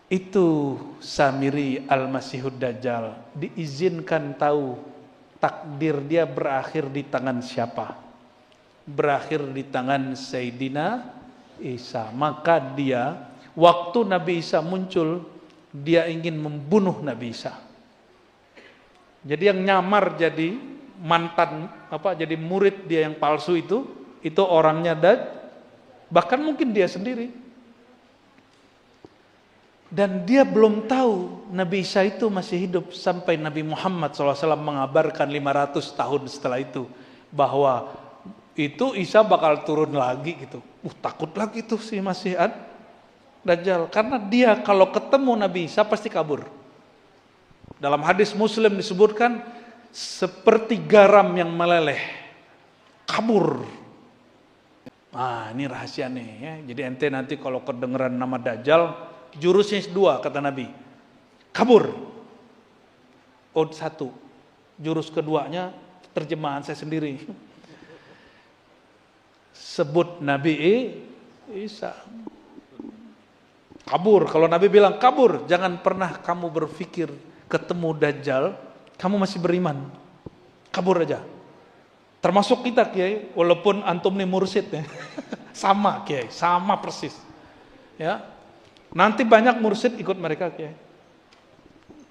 Itu Samiri Al-Masihud Dajjal. Diizinkan tahu takdir dia berakhir di tangan siapa? Berakhir di tangan Sayyidina Isa. Maka dia, waktu Nabi Isa muncul, dia ingin membunuh Nabi Isa. Jadi yang nyamar jadi mantan, jadi murid dia yang palsu itu orangnya bahkan mungkin dia sendiri. Dan dia belum tahu Nabi Isa itu masih hidup sampai Nabi Muhammad SAW mengabarkan 500 tahun setelah itu bahwa itu Isa bakal turun lagi gitu. Takut lagi tuh si Masih Dajjal, karena dia kalau ketemu Nabi Isa pasti kabur. Dalam hadis Muslim disebutkan seperti garam yang meleleh, kabur. Ini rahasia nih ya. Jadi ente nanti kalau kedengeran nama Dajjal, jurusnya 2 kata Nabi, kabur. 1. Jurus keduanya terjemahan saya sendiri. Sebut Nabi Isa. Kabur. Kalau Nabi bilang kabur, jangan pernah kamu berpikir ketemu Dajjal, kamu masih beriman. Kabur aja. Termasuk kita Kiai, walaupun antum nih mursyid ya. Sama Kiai, sama persis. Ya. Nanti banyak mursyid ikut mereka Kiai.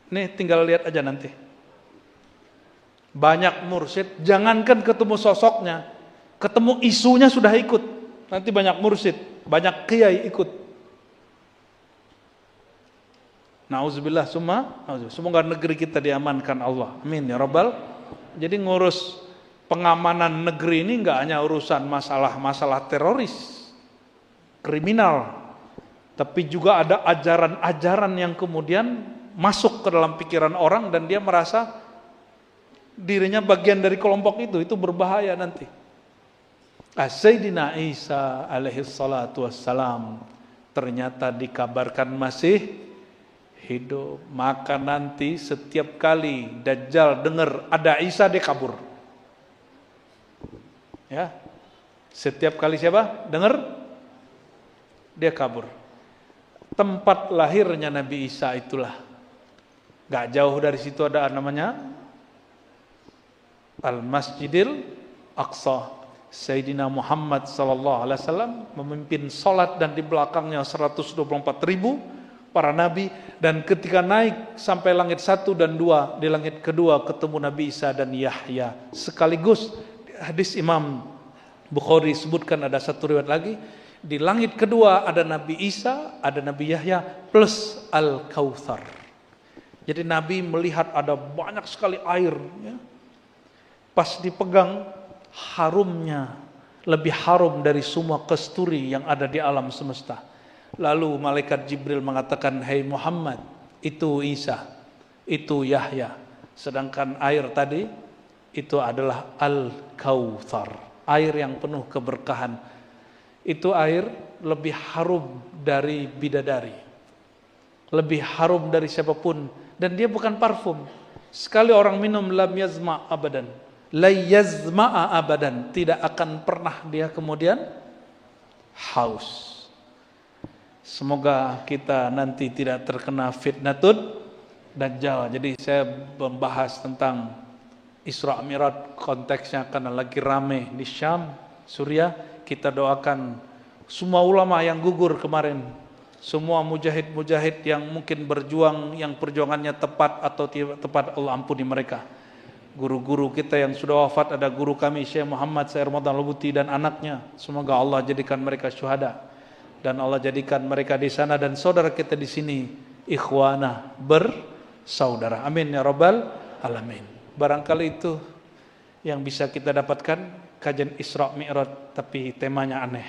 Nih tinggal lihat aja nanti. Banyak mursyid, jangankan ketemu sosoknya, ketemu isunya sudah ikut. Nanti banyak mursyid, banyak kiai ikut. Nauzubillah semoga negeri kita diamankan Allah. Amin ya rabbal. Jadi ngurus pengamanan negeri ini enggak hanya urusan masalah teroris, kriminal, tapi juga ada ajaran-ajaran yang kemudian masuk ke dalam pikiran orang dan dia merasa dirinya bagian dari kelompok itu berbahaya nanti. Sayyidina Isa alaihi salatu wassalam ternyata dikabarkan masih hidup, maka nanti setiap kali Dajjal dengar ada Isa dia kabur. Ya. Setiap kali siapa? Dengar dia kabur. Tempat lahirnya Nabi Isa itulah. Gak jauh dari situ ada namanya Al-Masjidil Aqsa. Sayyidina Muhammad sallallahu alaihi wasallam memimpin salat dan di belakangnya 124.000 para nabi, dan ketika naik sampai langit 1 dan 2, di langit kedua ketemu Nabi Isa dan Yahya sekaligus. Hadis Imam Bukhari sebutkan ada satu riwayat lagi, di langit kedua ada Nabi Isa, ada Nabi Yahya plus Al-Kautsar. Jadi Nabi melihat ada banyak sekali air ya. Pas dipegang harumnya lebih harum dari semua kasturi yang ada di alam semesta. Lalu malaikat Jibril mengatakan, "Hai Muhammad, itu Isa, itu Yahya." Sedangkan air tadi itu adalah Al-Kautsar, air yang penuh keberkahan. Itu air lebih harum dari bidadari, lebih harum dari siapapun, dan dia bukan parfum. Sekali orang minum lam yazma abadan, la yazma'a abadan, tidak akan pernah dia kemudian haus. Semoga kita nanti tidak terkena fitnatud Dajjal. Jadi saya membahas tentang Isra Mi'raj, konteksnya karena lagi rame di Syam, Suriah. Kita doakan semua ulama yang gugur kemarin, semua mujahid-mujahid yang mungkin berjuang, yang perjuangannya tepat atau tidak tepat, Allah ampuni mereka. Guru-guru kita yang sudah wafat, ada guru kami Syekh Muhammad Sayyid Ramadan Lubuti dan anaknya, semoga Allah jadikan mereka syuhada. Dan Allah jadikan mereka di sana dan saudara kita di sini ikhwana, bersaudara. Amin ya rabbal alamin. Barangkali itu yang bisa kita dapatkan kajian Isra Mi'raj, tapi temanya aneh.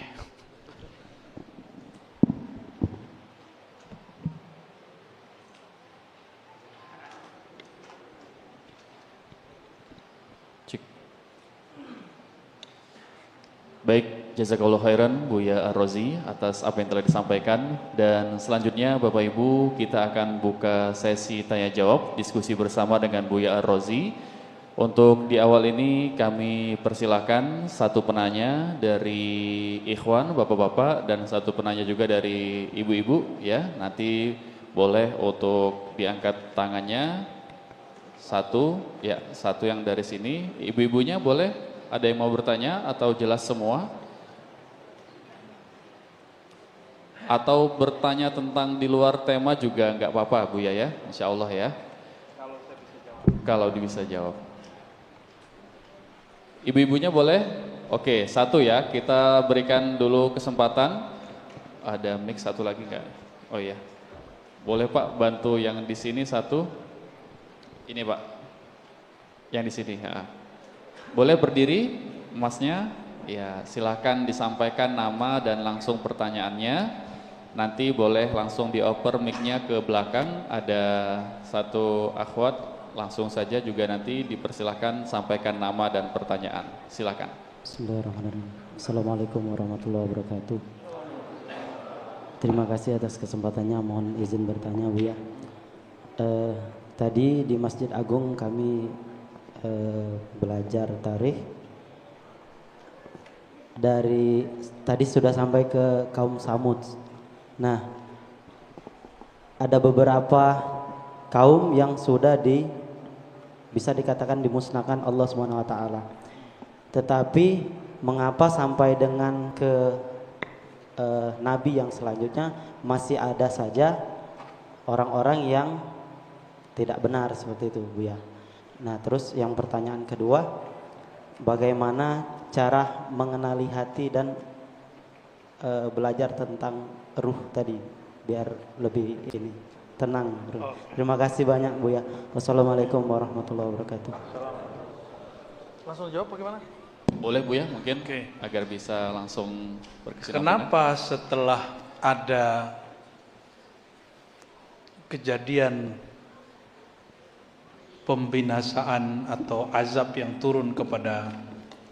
Baik, jazakallahu khairan Buya Ar-Razi atas apa yang telah disampaikan, dan selanjutnya Bapak Ibu kita akan buka sesi tanya jawab diskusi bersama dengan Buya Ar-Razi. Untuk di awal ini kami persilakan satu penanya dari ikhwan Bapak-bapak dan satu penanya juga dari ibu-ibu ya. Nanti boleh untuk diangkat tangannya satu ya, satu yang dari sini. Ibu-ibunya boleh. Ada yang mau bertanya atau jelas semua? Atau bertanya tentang di luar tema juga nggak apa-apa Bu ya, insya Allah ya. Kalau saya bisa jawab. Kalau bisa jawab. Ibu-ibunya boleh? Oke, satu ya, kita berikan dulu kesempatan. Ada mic satu lagi nggak? Oh iya, boleh Pak bantu yang di sini satu. Ini Pak, yang di sini. Ya. Boleh berdiri, Masnya? Ya, silakan disampaikan nama dan langsung pertanyaannya. Nanti boleh langsung dioper mic-nya ke belakang. Ada satu akhwat, langsung saja juga nanti dipersilakan sampaikan nama dan pertanyaan. Silakan. Bismillahirrahmanirrahim. Assalamualaikum warahmatullahi wabarakatuh. Terima kasih atas kesempatannya. Mohon izin bertanya, Bu ya. Tadi di Masjid Agung kami belajar tarikh, dari tadi sudah sampai ke kaum Samud. Nah, ada beberapa kaum yang sudah bisa dikatakan dimusnahkan Allah Subhanahu wa taala. Tetapi mengapa sampai dengan ke nabi yang selanjutnya masih ada saja orang-orang yang tidak benar seperti itu, Bu ya. Nah, terus yang pertanyaan kedua, bagaimana cara mengenali hati dan belajar tentang ruh tadi biar lebih ini tenang. Terima kasih banyak, Bu ya. Wassalamualaikum warahmatullahi wabarakatuh. Langsung jawab bagaimana? Boleh Bu ya, mungkin Oke. agar bisa langsung berkesinambungan. Kenapa setelah ada kejadian pembinasaan atau azab yang turun kepada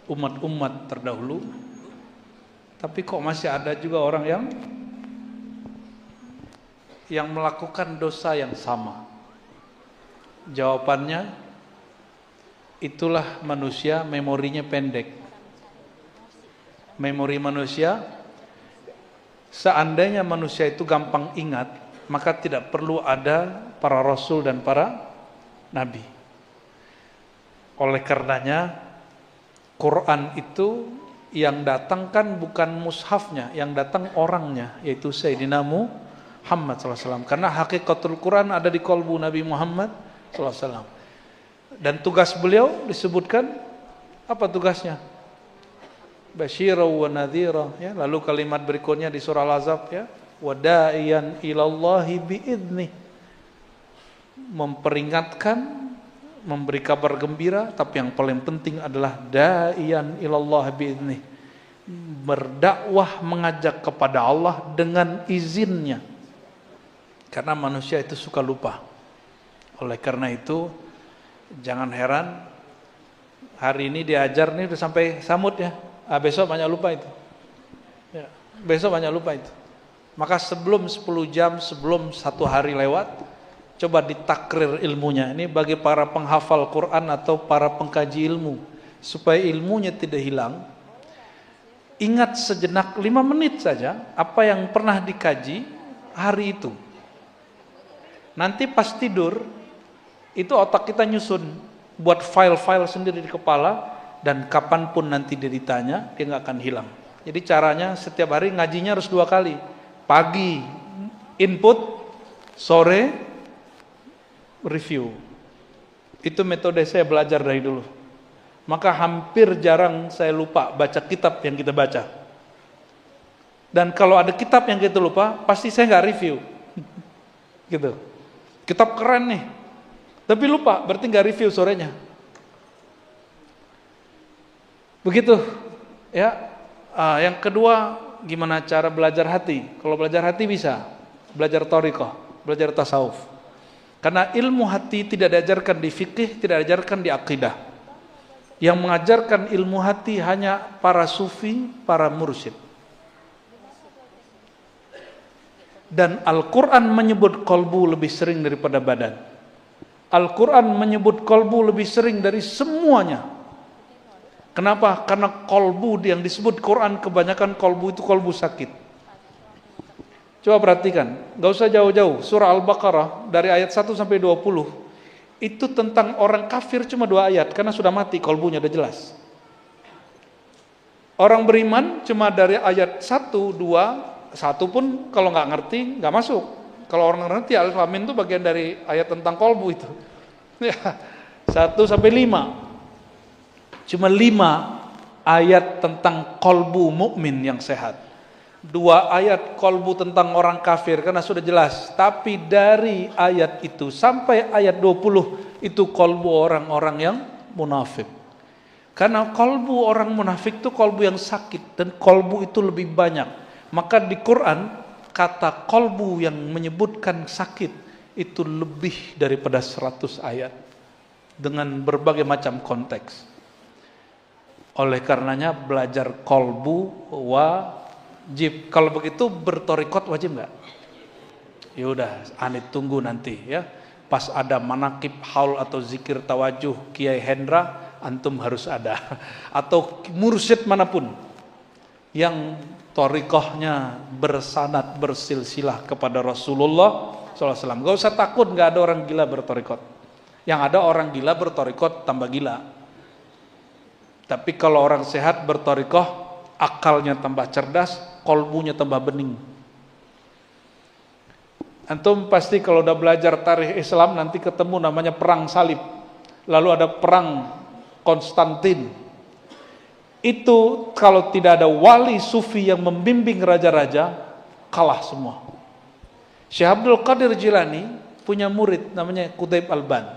umat-umat terdahulu, tapi kok masih ada juga orang yang melakukan dosa yang sama? Jawabannya, itulah manusia, memorinya pendek. Memori manusia, seandainya manusia itu gampang ingat, maka tidak perlu ada para rasul dan para nabi. Oleh karenanya, Quran itu yang datang kan bukan mushafnya, yang datang orangnya, yaitu Sayyidina Muhammad SAW. Karena hakikatul Quran ada di qalbu Nabi Muhammad SAW. Dan tugas beliau disebutkan, apa tugasnya? Basyira wa nadhira, ya. Lalu kalimat berikutnya di surah Al-Ahzab, ya, wa da'iyan ilallahi biidnih, memperingatkan, memberi kabar gembira, tapi yang paling penting adalah da'iyan ilallah biidnih, berdakwah, mengajak kepada Allah dengan izinnya. Karena manusia itu suka lupa. Oleh karena itu, jangan heran hari ini diajar nih udah sampai samut ya. Besok banyak lupa itu. Ya, besok banyak lupa itu. Maka sebelum 10 jam, sebelum 1 hari lewat, coba ditakrir ilmunya. Ini bagi para penghafal Quran atau para pengkaji ilmu, supaya ilmunya tidak hilang. Ingat sejenak 5 menit saja apa yang pernah dikaji hari itu. Nanti pas tidur, itu otak kita nyusun, buat file-file sendiri di kepala, dan kapanpun nanti dia ditanya, dia nggak akan hilang. Jadi caranya setiap hari ngajinya harus 2 kali. Pagi input, sore review. Itu metode saya belajar dari dulu. Maka hampir jarang saya lupa baca kitab yang kita baca. Dan kalau ada kitab yang kita lupa, pasti saya nggak review. Gitu. Kitab keren nih, tapi lupa, berarti nggak review sorenya. Begitu, ya. Yang kedua, gimana cara belajar hati? Kalau belajar hati bisa belajar thariqah, belajar tasawuf. Karena ilmu hati tidak diajarkan di fikih, tidak diajarkan di akidah. Yang mengajarkan ilmu hati hanya para sufi, para mursyid. Dan Al-Quran menyebut kolbu lebih sering daripada badan. Al-Quran menyebut kolbu lebih sering dari semuanya. Kenapa? Karena kolbu yang disebut Quran, kebanyakan kolbu itu kolbu sakit. Coba perhatikan, gak usah jauh-jauh. Surah Al-Baqarah dari ayat 1 sampai 20 itu tentang orang kafir cuma 2 ayat, karena sudah mati, kolbunya udah jelas. Orang beriman cuma dari ayat 1, 2, 1 pun kalau nggak ngerti nggak masuk. Kalau orang ngerti Alif Lam Mim itu bagian dari ayat tentang kolbu itu. Ya, 1 sampai 5. Cuma 5 ayat tentang kolbu mukmin yang sehat. 2 ayat kolbu tentang orang kafir karena sudah jelas. Tapi dari ayat itu sampai ayat 20 itu kolbu orang-orang yang munafik. Karena kolbu orang munafik itu kolbu yang sakit dan kolbu itu lebih banyak. Maka di Quran kata kolbu yang menyebutkan sakit itu lebih daripada 100 ayat dengan berbagai macam konteks. Oleh karenanya belajar kolbu wajib. Kalau begitu bertorikot wajib nggak? Ya udah, aneh tunggu nanti ya. Pas ada manakib haul atau zikir tawajuh Kiai Hendra, antum harus ada. Atau mursyid manapun yang torikohnya bersanad bersilsilah kepada Rasulullah SAW. Gak usah takut, gak ada orang gila bertorikot. Yang ada orang gila bertorikot tambah gila. Tapi kalau orang sehat bertorikoh, akalnya tambah cerdas, kolbunya tambah bening. Antum pasti kalau udah belajar tarikh Islam nanti ketemu namanya perang salib. Lalu ada perang Konstantin. Itu kalau tidak ada wali sufi yang membimbing raja-raja, kalah semua. Syekh Abdul Qadir Jilani punya murid namanya Qutb Alban.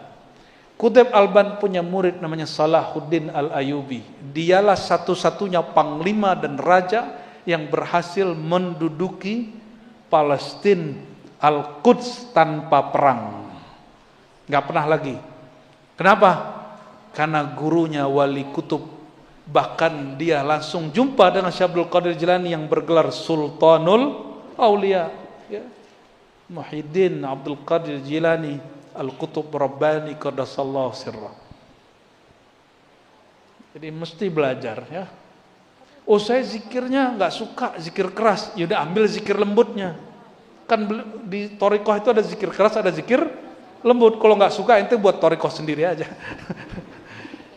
Qutb Alban punya murid namanya Salahuddin Al-Ayyubi. Dialah satu-satunya panglima dan raja yang berhasil menduduki Palestina Al-Quds tanpa perang. Gak pernah lagi. Kenapa? Karena gurunya Wali Kutub. Bahkan dia langsung jumpa dengan Syekh Abdul Qadir Jilani yang bergelar Sultanul Aulia. Ya. Muhyiddin Abdul Qadir Jilani Al-Qutub Rabbani Qaddasallahu sirrah. Jadi mesti belajar ya. Oh saya zikirnya gak suka zikir keras. Yaudah ambil zikir lembutnya. Kan di torikoh itu ada zikir keras, ada zikir lembut. Kalau nggak suka ente buat torikoh sendiri aja.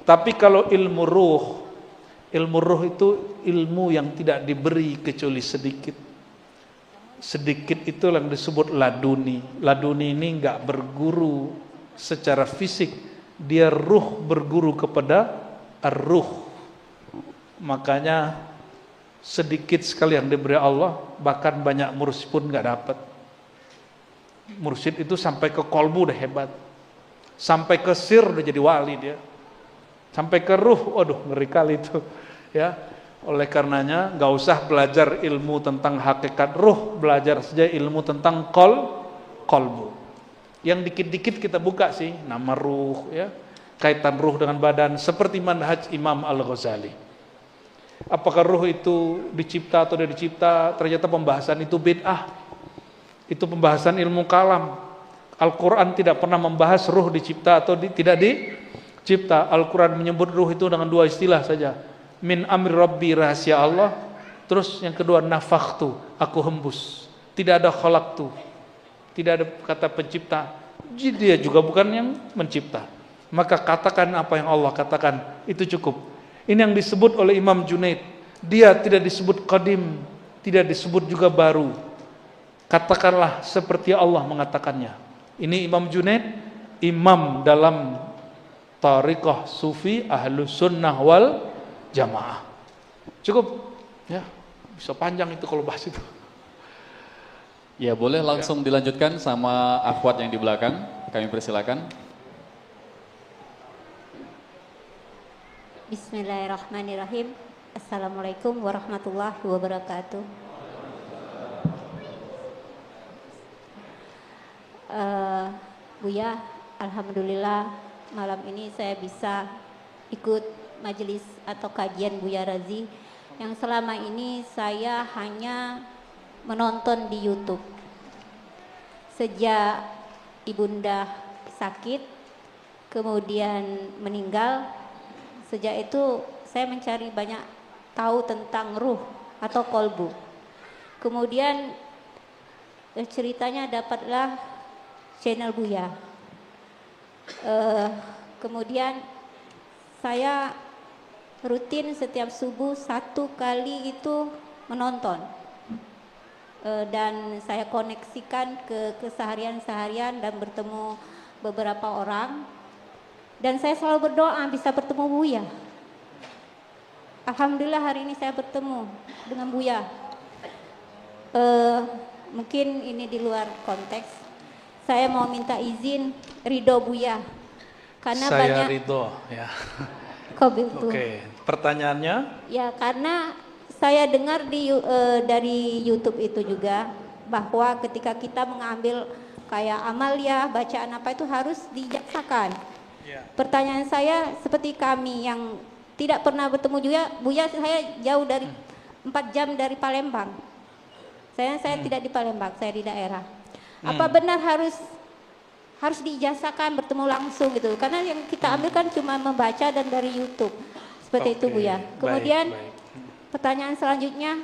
Tapi kalau ilmu ruh itu ilmu yang tidak diberi kecuali sedikit. Sedikit itu yang disebut laduni. Laduni ini nggak berguru secara fisik, dia ruh berguru kepada ar-ruh. Makanya sedikit sekali yang diberi Allah, bahkan banyak mursyid pun nggak dapat. Mursyid itu sampai ke kolbu udah hebat, sampai ke sir udah jadi wali dia, sampai ke ruh, waduh ngeri kali itu, ya. Oleh karenanya nggak usah belajar ilmu tentang hakikat ruh, belajar saja ilmu tentang kolbu. Yang dikit-dikit kita buka sih, nama ruh, ya, kaitan ruh dengan badan, seperti manhaj Imam Al-Ghazali. Apakah ruh itu dicipta atau tidak dicipta? Ternyata pembahasan itu bid'ah. Itu pembahasan ilmu kalam. Al-Quran tidak pernah membahas ruh dicipta atau tidak dicipta. Al-Quran menyebut ruh itu dengan dua istilah saja. Min amri rabbi, rahasia Allah. Terus yang kedua nafakhtu, aku hembus. Tidak ada khalaqtu. Tidak ada kata pencipta. Jadi dia juga bukan yang mencipta. Maka katakan apa yang Allah katakan, itu cukup. Ini yang disebut oleh Imam Junaid. Dia tidak disebut qadim, tidak disebut juga baru. Katakanlah seperti Allah mengatakannya. Ini Imam Junaid, imam dalam tariqah sufi ahlu sunnah wal jamaah. Cukup, ya, bisa panjang itu kalau bahas itu. Ya boleh langsung dilanjutkan sama akhwat yang di belakang. Kami persilakan. Bismillahirrahmanirrahim. Assalamualaikum warahmatullahi wabarakatuh. Buya, alhamdulillah malam ini saya bisa ikut majelis atau kajian Buya Razi yang selama ini saya hanya menonton di YouTube. Sejak ibunda sakit, kemudian meninggal, sejak itu saya mencari banyak tahu tentang ruh atau kolbu. Kemudian ceritanya dapatlah channel Buya. Kemudian saya rutin setiap subuh 1 kali itu menonton. Dan saya koneksikan ke keseharian-seharian dan bertemu beberapa orang. Dan saya selalu berdoa bisa bertemu Buya. Alhamdulillah hari ini saya bertemu dengan Buya. Mungkin ini di luar konteks. Saya mau minta izin ridho Buya. Karena saya banyak ridho, ya. Oke, pertanyaannya? Ya, karena saya dengar dari YouTube itu juga bahwa ketika kita mengambil kayak amalia, bacaan apa itu harus dijaksakan. Pertanyaan saya seperti kami yang tidak pernah bertemu juga, Buya, saya jauh dari 4 jam dari Palembang. Saya tidak di Palembang, saya di daerah. Apa benar harus diijazahkan bertemu langsung gitu? Karena yang kita ambil kan cuma membaca dan dari YouTube. Seperti itu Buya. Kemudian pertanyaan selanjutnya,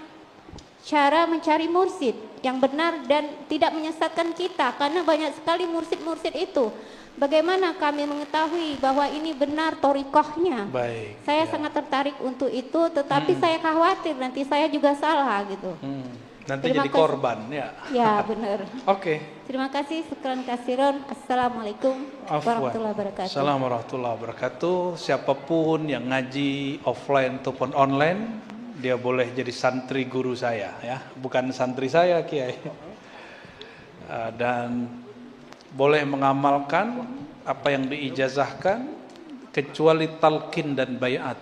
cara mencari mursyid. yang benar dan tidak menyesatkan kita, karena banyak sekali mursyid-mursyid itu. Bagaimana kami mengetahui bahwa ini benar thoriqahnya? Baik. Saya sangat tertarik untuk itu, tetapi saya khawatir nanti saya juga salah gitu. Nanti Terima jadi kasih. korban ya. Ya benar. Oke. Terima kasih, syukran kasiron. Assalamualaikum warahmatullahi wabarakatuh. Assalamualaikum warahmatullahi wabarakatuh. Siapapun yang ngaji offline ataupun online, dia boleh jadi santri guru saya ya, bukan santri saya Kiai. Dan boleh mengamalkan apa yang diijazahkan kecuali talqin dan baiat.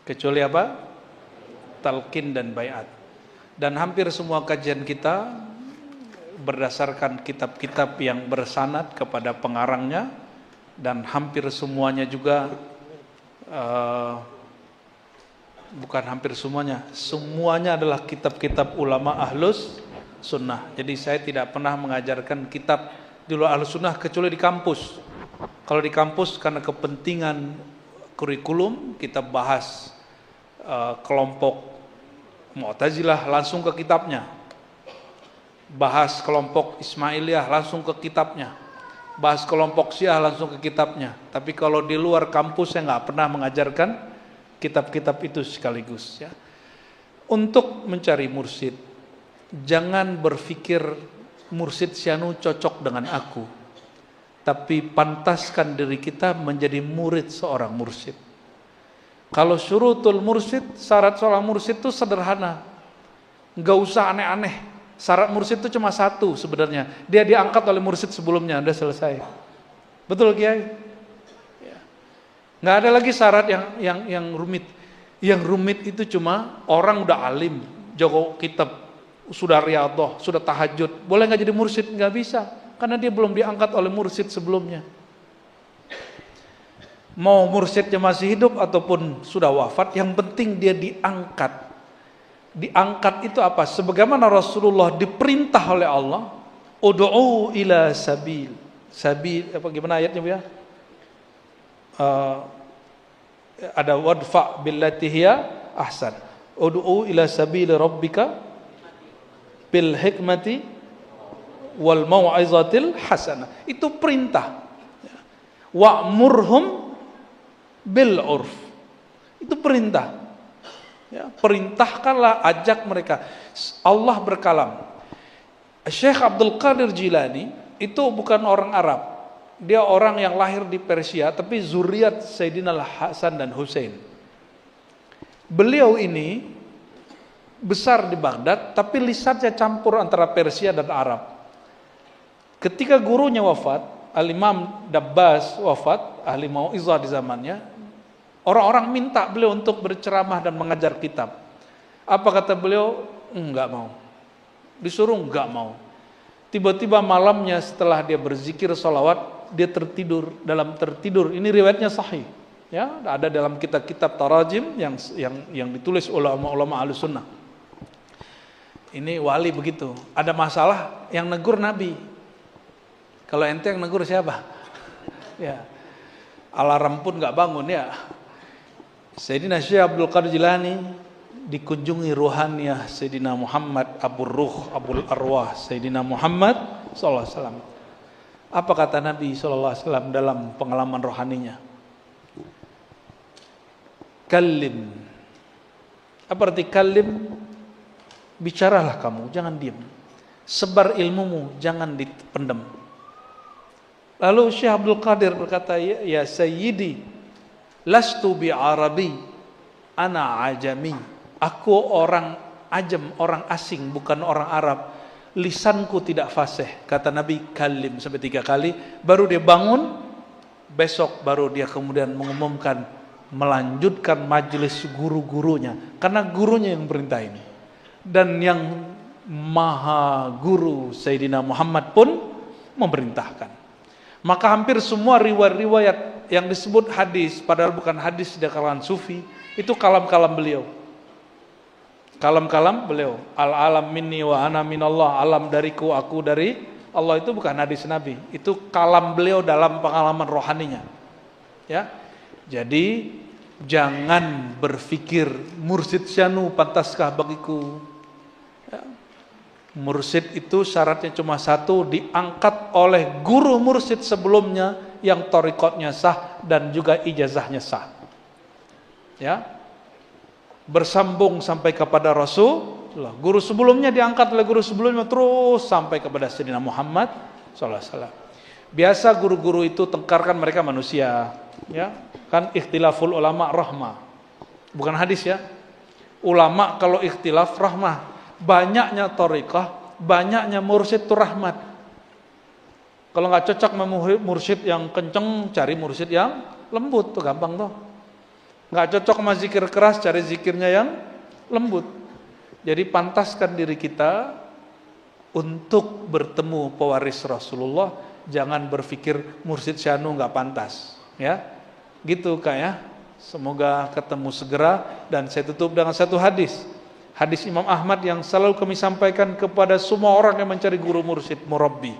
Kecuali apa? Talqin dan baiat. Dan hampir semua kajian kita berdasarkan kitab-kitab yang bersanad kepada pengarangnya, dan hampir semuanya juga bukan hampir semuanya, semuanya adalah kitab-kitab ulama ahlus sunnah. Jadi saya tidak pernah mengajarkan kitab di luar ahlus sunnah kecuali di kampus. Kalau di kampus karena kepentingan kurikulum kita bahas kelompok Mu'tazilah langsung ke kitabnya, bahas kelompok Ismailiyah langsung ke kitabnya, bahas kelompok Syiah langsung ke kitabnya. Tapi kalau di luar kampus saya nggak pernah mengajarkan kitab-kitab itu sekaligus ya. Untuk mencari mursyid, jangan berpikir mursyid Syanu cocok dengan aku, tapi pantaskan diri kita menjadi murid seorang mursyid. Kalau syurutul mursyid, syarat seorang mursyid itu sederhana, nggak usah aneh-aneh. Syarat mursyid itu cuma satu sebenarnya, dia diangkat oleh mursyid sebelumnya, udah selesai. Betul Kiai? Nggak ada lagi syarat yang rumit. Yang rumit itu cuma orang udah alim, jago kitab, sudah riyadhah, sudah tahajud, boleh nggak jadi mursyid? Nggak bisa, karena dia belum diangkat oleh mursyid sebelumnya. Mau mursyidnya masih hidup ataupun sudah wafat, yang penting dia diangkat. Diangkat itu apa? Sebagaimana Rasulullah diperintah oleh Allah, ud'u ila sabil. Sabil apa gimana ayatnya Bu ya? Ada wadfa billati hiya ahsan. Ud'u ila sabili rabbika bil hikmati wal mau'izatil hasanah. Itu perintah. Wa'murhum bil urf. Itu perintah. Ya, perintahkanlah, ajak mereka. Allah berkalam. Syekh Abdul Qadir Jilani itu bukan orang Arab. Dia orang yang lahir di Persia, tapi zuriat Sayyidina Hasan dan Hussein. Beliau ini besar di Baghdad, tapi lisannya campur antara Persia dan Arab. Ketika gurunya wafat, Al-Imam Dabbas wafat, ahli mau'izah di zamannya, orang-orang minta beliau untuk berceramah dan mengajar kitab. Apa kata beliau? Enggak mau. Disuruh enggak mau. Tiba-tiba malamnya setelah dia berzikir salawat, dia tertidur. Dalam tertidur, ini riwayatnya sahih, ya, ada dalam kitab-kitab tarajim yang ditulis ulama-ulama Ahlussunnah. Ini wali begitu, ada masalah yang negur Nabi. Kalau ente yang negur siapa? Ya, alarm pun nggak bangun ya. Sayyidina Syekh Abdul Qadir Jilani dikunjungi ruhaniyah Sayyidina Muhammad Abul Ruh Abul Arwah Sayyidina Muhammad sallallahu alaihi wasallam. Apa kata Nabi sallallahu alaihi wasallam dalam pengalaman rohaninya? Kallim. Apa arti kallim? Bicaralah kamu, jangan diam. Sebar ilmumu, jangan dipendam. Lalu Syekh Abdul Qadir berkata, ya Sayyidi, lastu bi Arabi, ana ajami. Aku orang ajam, orang asing, bukan orang Arab. Lisanku tidak fasih. Kata Nabi, kalim sampai 3 kali. Baru dia bangun. Besok baru dia kemudian mengumumkan, melanjutkan majelis guru-gurunya. Karena gurunya yang perintah ini. Dan yang maha guru Sayyidina Muhammad pun memerintahkan. Maka hampir semua riwayat-riwayat yang disebut hadis, padahal bukan hadis di kalangan sufi, itu kalam-kalam beliau. Kalam-kalam beliau. Al-alam minni wa ana minallah. Alam dariku, aku dari Allah, itu bukan hadis Nabi. Itu kalam beliau dalam pengalaman rohaninya. Ya. Jadi jangan berpikir mursyid Syanu pantaskah bagiku. Ya. Mursyid itu syaratnya cuma satu, diangkat oleh guru mursyid sebelumnya yang thariqatnya sah dan juga ijazahnya sah. Ya. Bersambung sampai kepada Rasulullah. Guru sebelumnya diangkat oleh guru sebelumnya terus sampai kepada Sayyidina Muhammad sallallahu alaihi wasallam. Biasa guru-guru itu tengkarkan mereka manusia, ya. Kan ikhtilaful ulama rahmah. Bukan hadis ya. Ulama kalau ikhtilaf rahmah. Banyaknya thariqah, banyaknya mursyid itu rahmat. Kalau nggak cocok sama mursyid yang kenceng, cari mursyid yang lembut, tuh gampang tuh. Nggak cocok sama zikir keras, cari zikirnya yang lembut. Jadi pantaskan diri kita untuk bertemu pewaris Rasulullah. Jangan berpikir mursyid syanu nggak pantas, ya. Gitu Kak ya. Semoga ketemu segera. Dan saya tutup dengan satu hadis. Hadis Imam Ahmad yang selalu kami sampaikan kepada semua orang yang mencari guru mursyid, murabbi.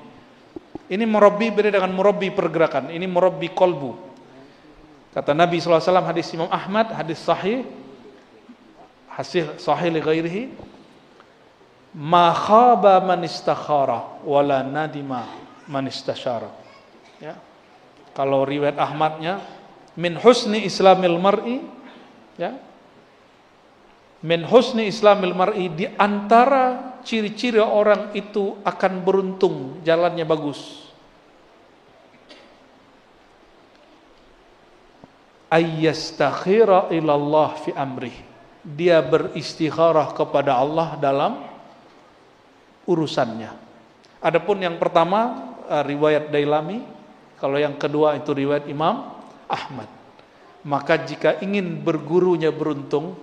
Ini murabbi beda dengan murabbi pergerakan. Ini murabbi kolbu. Kata Nabi SAW, hadis Imam Ahmad, hadis sahih, hasil sahih li ghairihi, ma khaba man istakhara wala nadima man istasyara. Ya. Kalau riwayat Ahmadnya, min husni islamil mar'i, ya. Min husni islamil mar'i, di antara ciri-ciri orang itu akan beruntung, jalannya bagus. Ayyastakhira ilallah fi amrih. Dia beristikharah kepada Allah dalam urusannya. Adapun yang pertama riwayat Dailami, kalau yang kedua itu riwayat Imam Ahmad. Maka jika ingin bergurunya beruntung,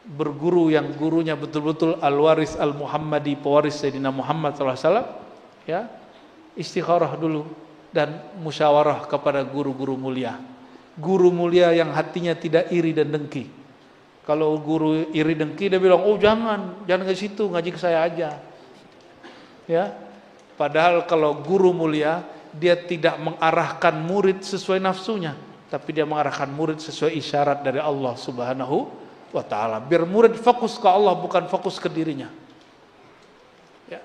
berguru yang gurunya betul-betul al-waris al-Muhammadi, pewaris Sayyidina Muhammad SAW, ya, istikharah dulu dan musyawarah kepada guru-guru mulia. Guru mulia yang hatinya tidak iri dan dengki. Kalau guru iri dengki dia bilang, oh jangan ke situ, ngaji ke saya aja. Ya, padahal kalau guru mulia dia tidak mengarahkan murid sesuai nafsunya, tapi dia mengarahkan murid sesuai isyarat dari Allah Subhanahu wa ta'ala. Biar murid fokus ke Allah, bukan fokus ke dirinya. Ya.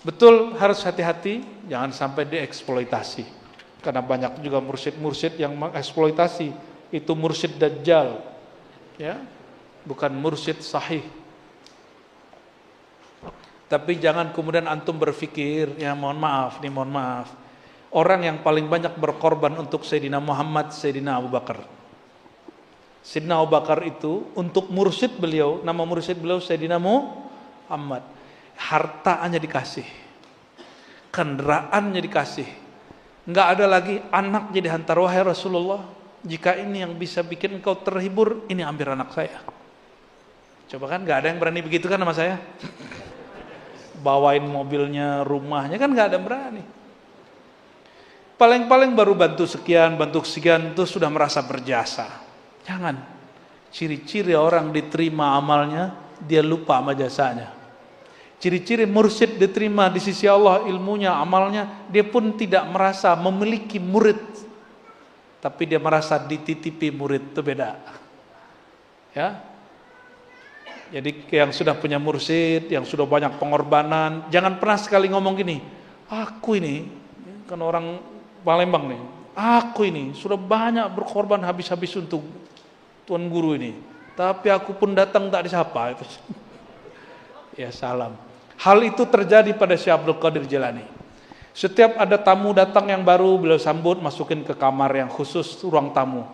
Betul, harus hati-hati, jangan sampai dieksploitasi. Karena banyak juga mursyid-mursyid yang mengeksploitasi. Itu mursyid dajjal, ya, bukan mursyid sahih. Tapi jangan kemudian antum berpikir, ya mohon maaf, orang yang paling banyak berkorban untuk Sayyidina Muhammad, Sayyidina Abu Bakar. Sayyidina Abu Bakar itu untuk mursyid beliau, nama mursyid beliau Sayyidina Muhammad. Hartanya dikasih, kendaraannya dikasih. Enggak ada lagi anak jadi hantar, wahai Rasulullah, jika ini yang bisa bikin engkau terhibur, ini ambil anak saya. Coba kan, enggak ada yang berani begitu kan sama saya. Bawain mobilnya, rumahnya, kan enggak ada yang berani. Paling-paling baru bantu sekian, itu sudah merasa berjasa. Jangan. Ciri-ciri orang diterima amalnya, dia lupa sama jasanya. Ciri-ciri mursyid diterima di sisi Allah ilmunya, amalnya, dia pun tidak merasa memiliki murid, tapi dia merasa dititipi murid, itu beda. Ya. Jadi yang sudah punya mursyid, yang sudah banyak pengorbanan, jangan pernah sekali ngomong gini, aku ini, kan orang Palembang nih, aku ini sudah banyak berkorban habis-habis untuk Tuan Guru ini, tapi aku pun datang tak disapa. Ya salam. Hal itu terjadi pada Syekh Abdul Qadir Jilani. Setiap ada tamu datang yang baru, beliau sambut, masukin ke kamar yang khusus, ruang tamu.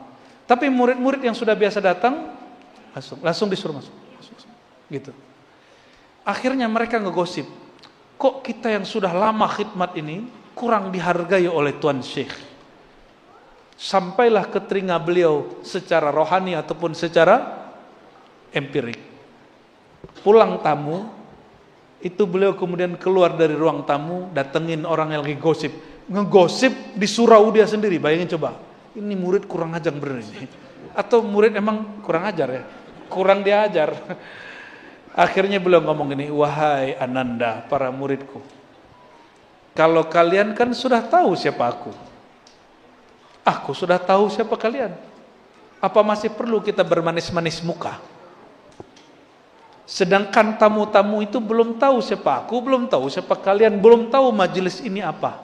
Tapi murid-murid yang sudah biasa datang, langsung disuruh masuk. Gitu. Akhirnya mereka ngegosip, kok kita yang sudah lama khidmat ini kurang dihargai oleh Tuan Syekh. Sampailah ke telinga beliau secara rohani ataupun secara empirik. Pulang tamu, itu beliau kemudian keluar dari ruang tamu, datengin orang yang lagi gosip. Ngegosip di surau dia sendiri, bayangin coba. Ini murid kurang ajar bener ini. Atau murid emang kurang ajar ya? Kurang diajar. Akhirnya beliau ngomong gini, wahai Ananda, para muridku, kalau kalian kan sudah tahu siapa aku sudah tahu siapa kalian. Apa masih perlu kita bermanis-manis muka? Sedangkan tamu-tamu itu belum tahu siapa aku, belum tahu siapa kalian, belum tahu majelis ini apa.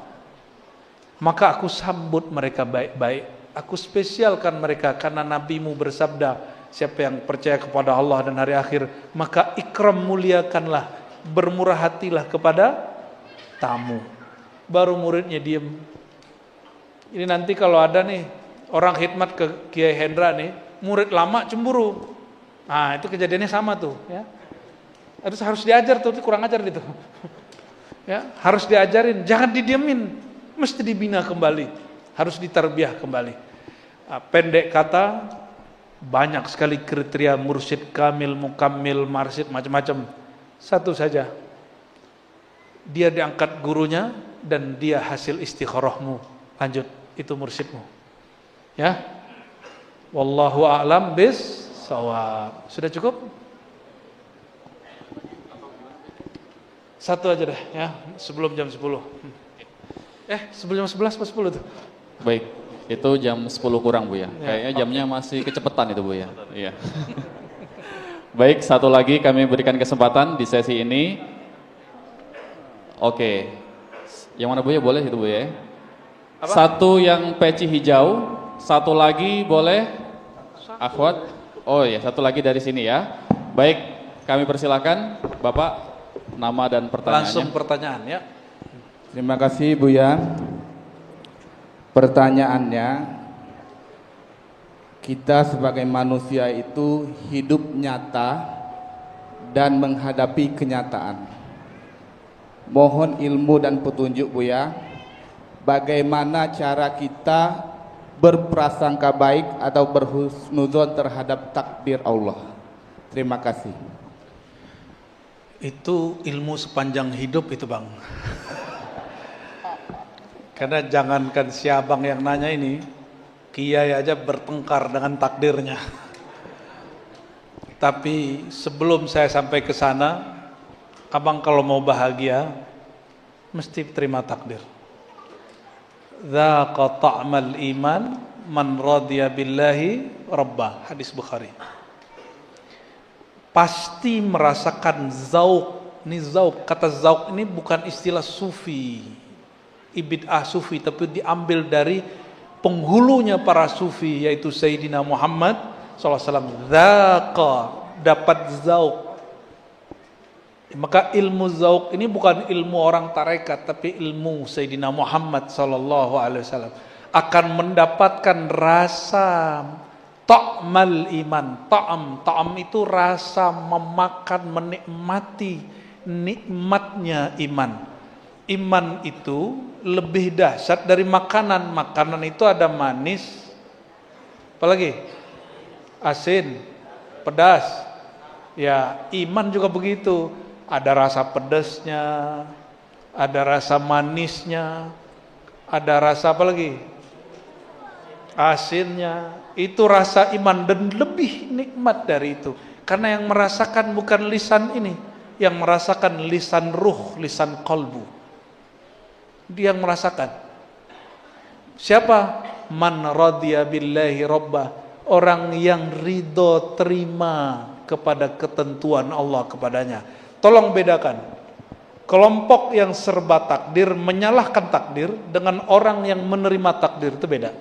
Maka aku sambut mereka baik-baik. Aku spesialkan mereka karena nabimu bersabda, siapa yang percaya kepada Allah dan hari akhir, maka ikram, muliakanlah, bermurah hatilah kepada tamu. Baru muridnya diem. Ini nanti kalau ada nih orang khidmat ke Kiai Hendra nih, murid lama cemburu. Nah, itu kejadiannya sama tuh, ya. Harus diajar tuh, kurang ajar gitu. Ya, harus diajarin, jangan didiemin, mesti dibina kembali, harus ditarbiyah kembali. Nah, pendek kata, banyak sekali kriteria mursyid kamil, mukammil, marsyid, macam-macam. Satu saja, dia diangkat gurunya dan dia hasil istikharahmu. Lanjut, itu mursyidmu. Ya, wallahu a'lam bis-shawab. Sudah cukup? Satu aja deh, ya, sebelum jam 10. Sebelum jam 11 atau 10 tuh? Baik, itu jam 10 kurang Bu ya. Kayaknya jamnya masih kecepatan itu Bu ya. Iya. Baik, satu lagi kami berikan kesempatan di sesi ini. Oke. Yang mana Bu ya? Boleh itu Bu ya. Apa? Satu yang peci hijau, satu lagi boleh Akhwat. Oh ya, satu lagi dari sini ya. Baik, kami persilakan Bapak, nama dan pertanyaannya. Langsung pertanyaan ya. Terima kasih Buya. Pertanyaannya, kita sebagai manusia itu hidup nyata dan menghadapi kenyataan. Mohon ilmu dan petunjuk Buya, bagaimana cara kita berprasangka baik atau berhusnuzon terhadap takdir Allah. Terima kasih. Itu ilmu sepanjang hidup itu Bang. Karena jangankan si abang yang nanya ini, kiai aja bertengkar dengan takdirnya. Tapi sebelum saya sampai ke sana, abang kalau mau bahagia, mesti terima takdir. Dzaqa ta'mal iman man radiya billahi rabba. Hadis Bukhari. Pasti merasakan zauk. Ini zauk, kata zauk ini bukan istilah sufi, ibid'ah sufi, tapi diambil dari penghulunya para sufi, yaitu Sayyidina Muhammad SAW. Dzaqa, dapat zauk. Maka ilmu zauk ini bukan ilmu orang tarekat, tapi ilmu Sayyidina Muhammad SAW. Akan mendapatkan rasa ta'mal iman. Ta'am itu rasa memakan, menikmati nikmatnya iman. Iman itu lebih dahsyat dari makanan. Makanan itu ada manis, apalagi asin, pedas. Ya, iman juga begitu. Ada rasa pedasnya, ada rasa manisnya, ada rasa apa lagi? Asinnya. Itu rasa iman dan lebih nikmat dari itu. Karena yang merasakan bukan lisan ini, yang merasakan lisan ruh, lisan qalbu. Dia yang merasakan. Siapa? Man radiya billahi rabba. Orang yang ridho terima kepada ketentuan Allah kepadanya. Tolong bedakan. Kelompok yang serba takdir, menyalahkan takdir, dengan orang yang menerima takdir, itu beda.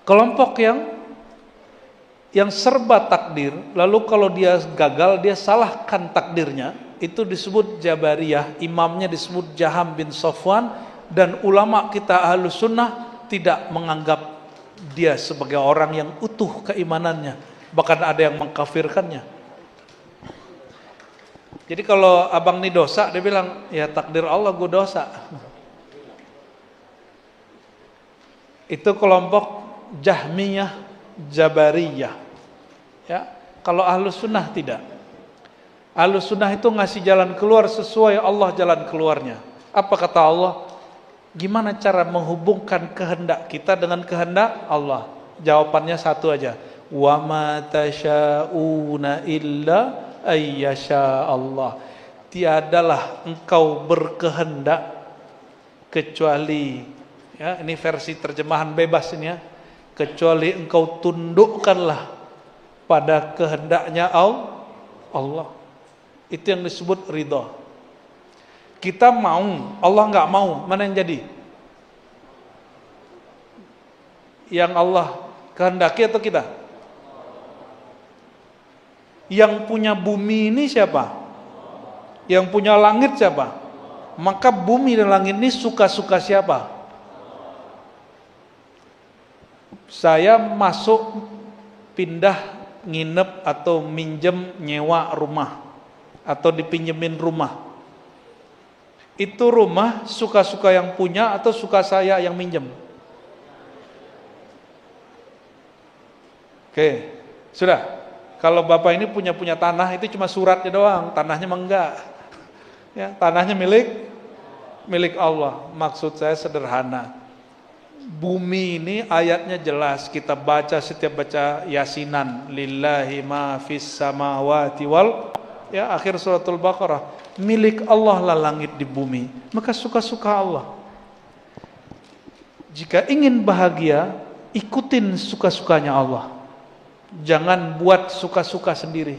Kelompok yang serba takdir, lalu kalau dia gagal, dia salahkan takdirnya, itu disebut Jabariyah. Imamnya disebut Jaham bin Safwan, dan ulama kita Ahlus Sunnah tidak menganggap dia sebagai orang yang utuh keimanannya, bahkan ada yang mengkafirkannya. Jadi kalau abang ini dosa, dia bilang, ya takdir Allah gue dosa. Itu kelompok Jahmiyah, Jabariyah. Ya, kalau Ahlus Sunnah tidak. Ahlus Sunnah itu ngasih jalan keluar sesuai Allah jalan keluarnya. Apa kata Allah? Gimana cara menghubungkan kehendak kita dengan kehendak Allah? Jawabannya satu aja. Wa ma tasyauna illa ayyasha Allah. Tiadalah engkau berkehendak kecuali, ya, ini versi terjemahan bebas ini ya, kecuali engkau tundukkanlah pada kehendaknya Allah. Itu yang disebut ridha. Kita mau, Allah nggak mau, mana yang jadi? Yang Allah kehendaki atau kita? Yang punya bumi ini siapa? Yang punya langit siapa? Maka bumi dan langit ini suka-suka siapa? Saya masuk, pindah, nginep atau minjem nyewa rumah atau dipinjemin rumah. Itu rumah suka-suka yang punya atau suka saya yang minjem? Oke, sudah. Kalau Bapak ini punya tanah itu cuma suratnya doang, tanahnya mah enggak. Ya, tanahnya milik Allah. Maksud saya sederhana. Bumi ini ayatnya jelas, kita baca setiap baca Yasinan, lillahi ma fis samawati wal, ya akhir suratul Baqarah, milik Allah lah langit di bumi. Maka suka-suka Allah. Jika ingin bahagia, ikutin suka-sukanya Allah. Jangan buat suka-suka sendiri.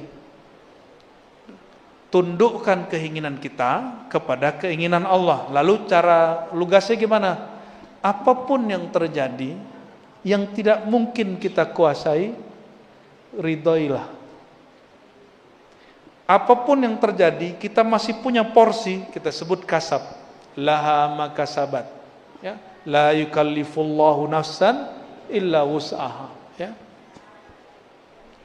Tundukkan keinginan kita kepada keinginan Allah. Lalu cara lugasnya gimana? Apapun yang terjadi yang tidak mungkin kita kuasai, ridhoilah. Apapun yang terjadi, kita masih punya porsi, kita sebut kasab. Laha ma kasabat. Ya, la yukallifullahu nafsan illa wus'aha. Ya.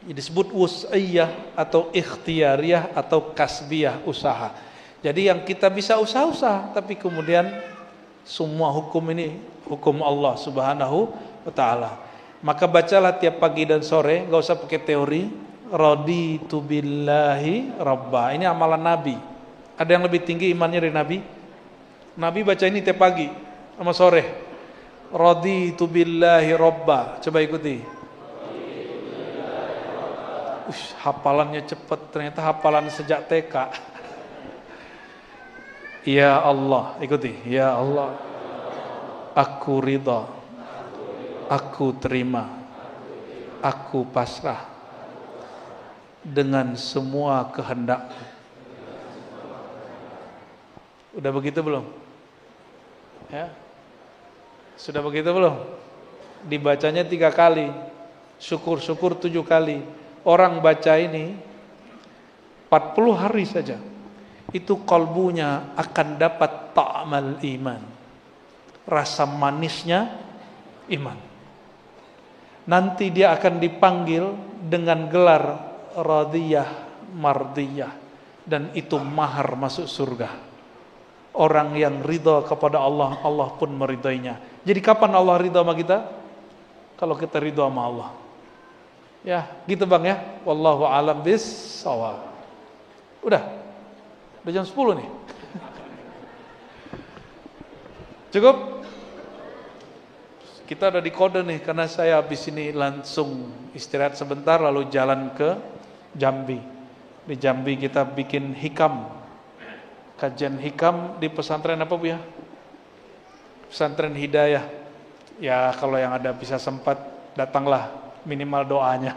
Disebut wus'iyah atau ikhtiyariyah atau kasbiyah, usaha. Jadi yang kita bisa usaha-usaha, tapi kemudian semua hukum ini hukum Allah Subhanahu wa taala. Maka bacalah tiap pagi dan sore, enggak usah pakai teori. Raditu billahi rabba. Ini amalan Nabi. Ada yang lebih tinggi imannya dari Nabi? Nabi baca ini tiap pagi sama sore. Raditu billahi rabba. Coba ikuti. Hafalannya cepat, ternyata hafalan sejak TK. Ya Allah, ikuti. Ya Allah, aku ridha, aku terima, aku pasrah dengan semua kehendak. Udah begitu belum? Ya, sudah begitu belum? Dibacanya 3 kali, syukur-syukur 7 kali. Orang baca ini 40 hari saja, itu kalbunya akan dapat ta'mal iman, rasa manisnya iman. Nanti dia akan dipanggil dengan gelar radiyah mardiyah, dan itu mahar masuk surga. Orang yang ridha kepada Allah, Allah pun meridainya. Jadi kapan Allah ridha sama kita? Kalau kita ridha sama Allah. Ya, gitu Bang ya. Wallahu a'lam bis-shawab. Udah jam 10 nih. Cukup? Kita ada di kode nih, karena saya habis ini langsung istirahat sebentar lalu jalan ke Jambi. Di Jambi kita bikin hikam. Kajian hikam di pesantren apa Bu ya? Pesantren Hidayah. Ya, kalau yang ada bisa sempat datanglah. Minimal doanya.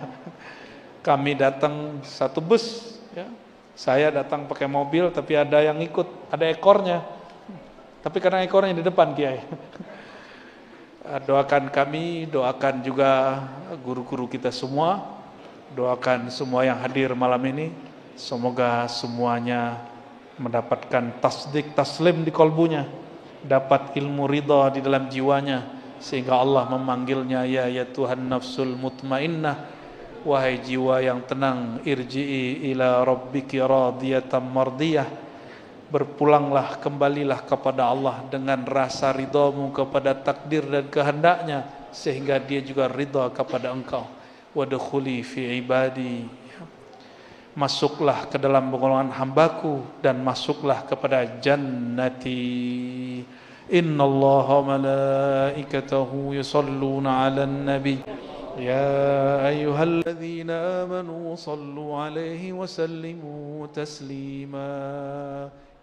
Kami datang 1 bus, ya. Saya datang pakai mobil, tapi ada yang ikut, ada ekornya. Tapi karena ekornya di depan Kiai. Doakan kami, doakan juga guru-guru kita semua, doakan semua yang hadir malam ini. Semoga semuanya mendapatkan tasdik, taslim di kolbunya, dapat ilmu ridha di dalam jiwanya. Sehingga Allah memanggilnya, ya Tuhan nafsul mutmainnah, wahai jiwa yang tenang, irji'i ila rabbiki radiyatan mardiyah, berpulanglah, kembalilah kepada Allah dengan rasa ridhamu kepada takdir dan kehendaknya, sehingga dia juga ridha kepada engkau. Wadkhuli fi ibadi, masuklah ke dalam golongan hambaku dan masuklah kepada jannati. Inna Allaha malaikatahu yusalluna ala nabi ya ayyuhalladzina amanu sallu alaihi wa sallimu taslima.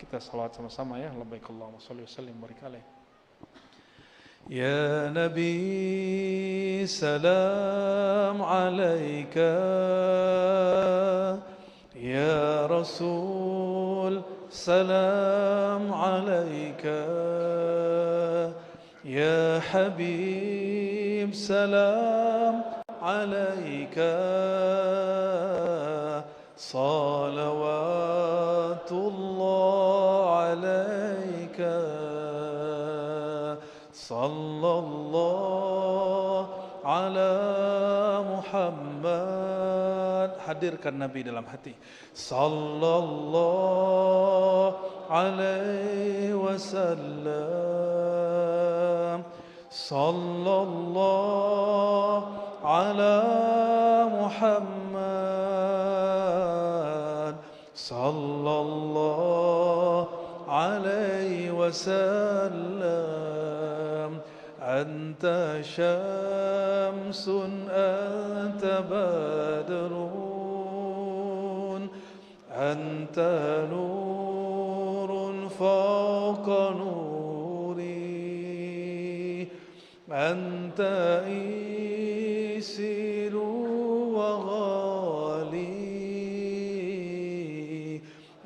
Kita salawat sama-sama ya. Labbaik Allahumma shalli wa sallim barik alaihi. Ya Nabi salam alaika, يا رسول سلام عليك، يا حبيب سلام عليك، صلوات الله عليك، صلى الله على Muhammad. Hadirkan Nabi dalam hati. Sallallahu alaihi wasallam, sallallahu ala Muhammad, sallallahu alaihi wasallam. Anta syamsun anta badrun, anta nurun fawqa nuri, anta isiru wa ghali,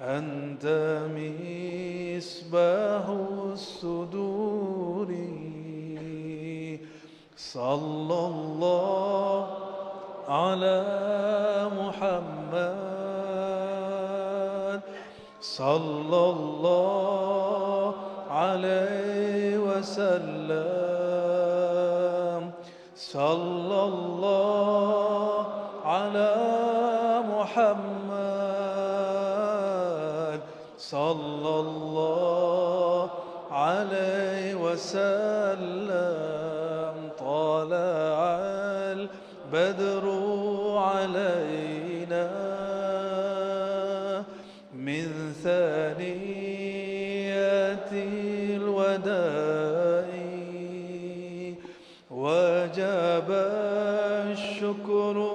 anta misbahu suduri. Sallallahu ala Muhammad, sallallahu alaihi wasallam, sallallahu ala Muhammad, sallallahu alaihi wasallam. Tala'al badru alaina min thaniyatil wada'i, wajaba syukru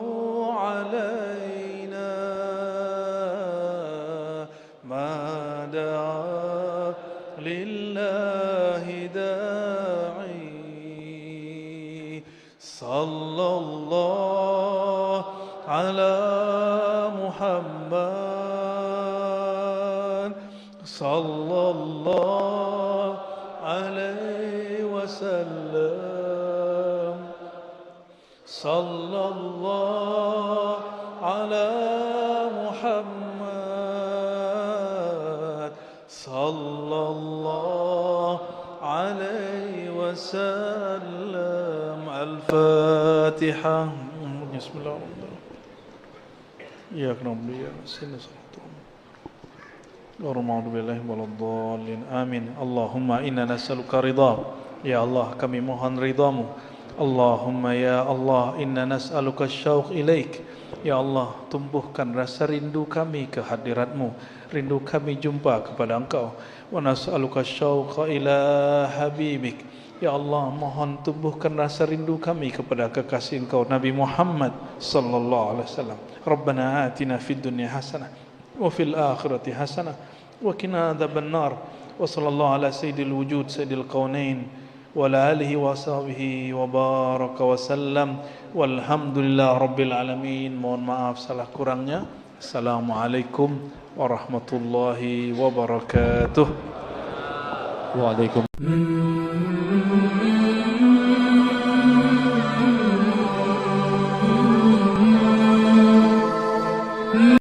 alaina ma da'a lillahi da'i. Sallallahu ala Muhammad, sallallahu alaihi wasallam, sallallahu ala Muhammad, sallallahu alaihi wasallam. Al-Fatihah. Bismillahirrahmanirrahim. Iyyaka na'budu wa iyyaka nasta'in. A'udzu billahi waladdallin. Amin. Allahumma inna nas'aluka ridha. Ya Allah, kami mohon ridhamu. Allahumma ya Allah, inna nas'aluka syauq ilaik. Ya Allah, tumbuhkan rasa rindu kami ke hadiratmu, rindu kami jumpa kepada Engkau. Wa nas'aluka syauqa ila habibik. Ya Allah, mohon tumbuhkan rasa rindu kami kepada kekasih Engkau Nabi Muhammad sallallahu alaihi wasallam. Rabbana atina fid dunya hasanah wa fil akhirati hasanah wa qina adzabannar. Wa sallallahu ala sayyidil wujud sayyidil qaunain wa ala alihi wa sahbihi wa baraka wa sallam. Walhamdulillah rabbil alamin. Mohon maaf salah kurangnya. Assalamualaikum warahmatullahi wabarakatuh. Waalaikumsalam.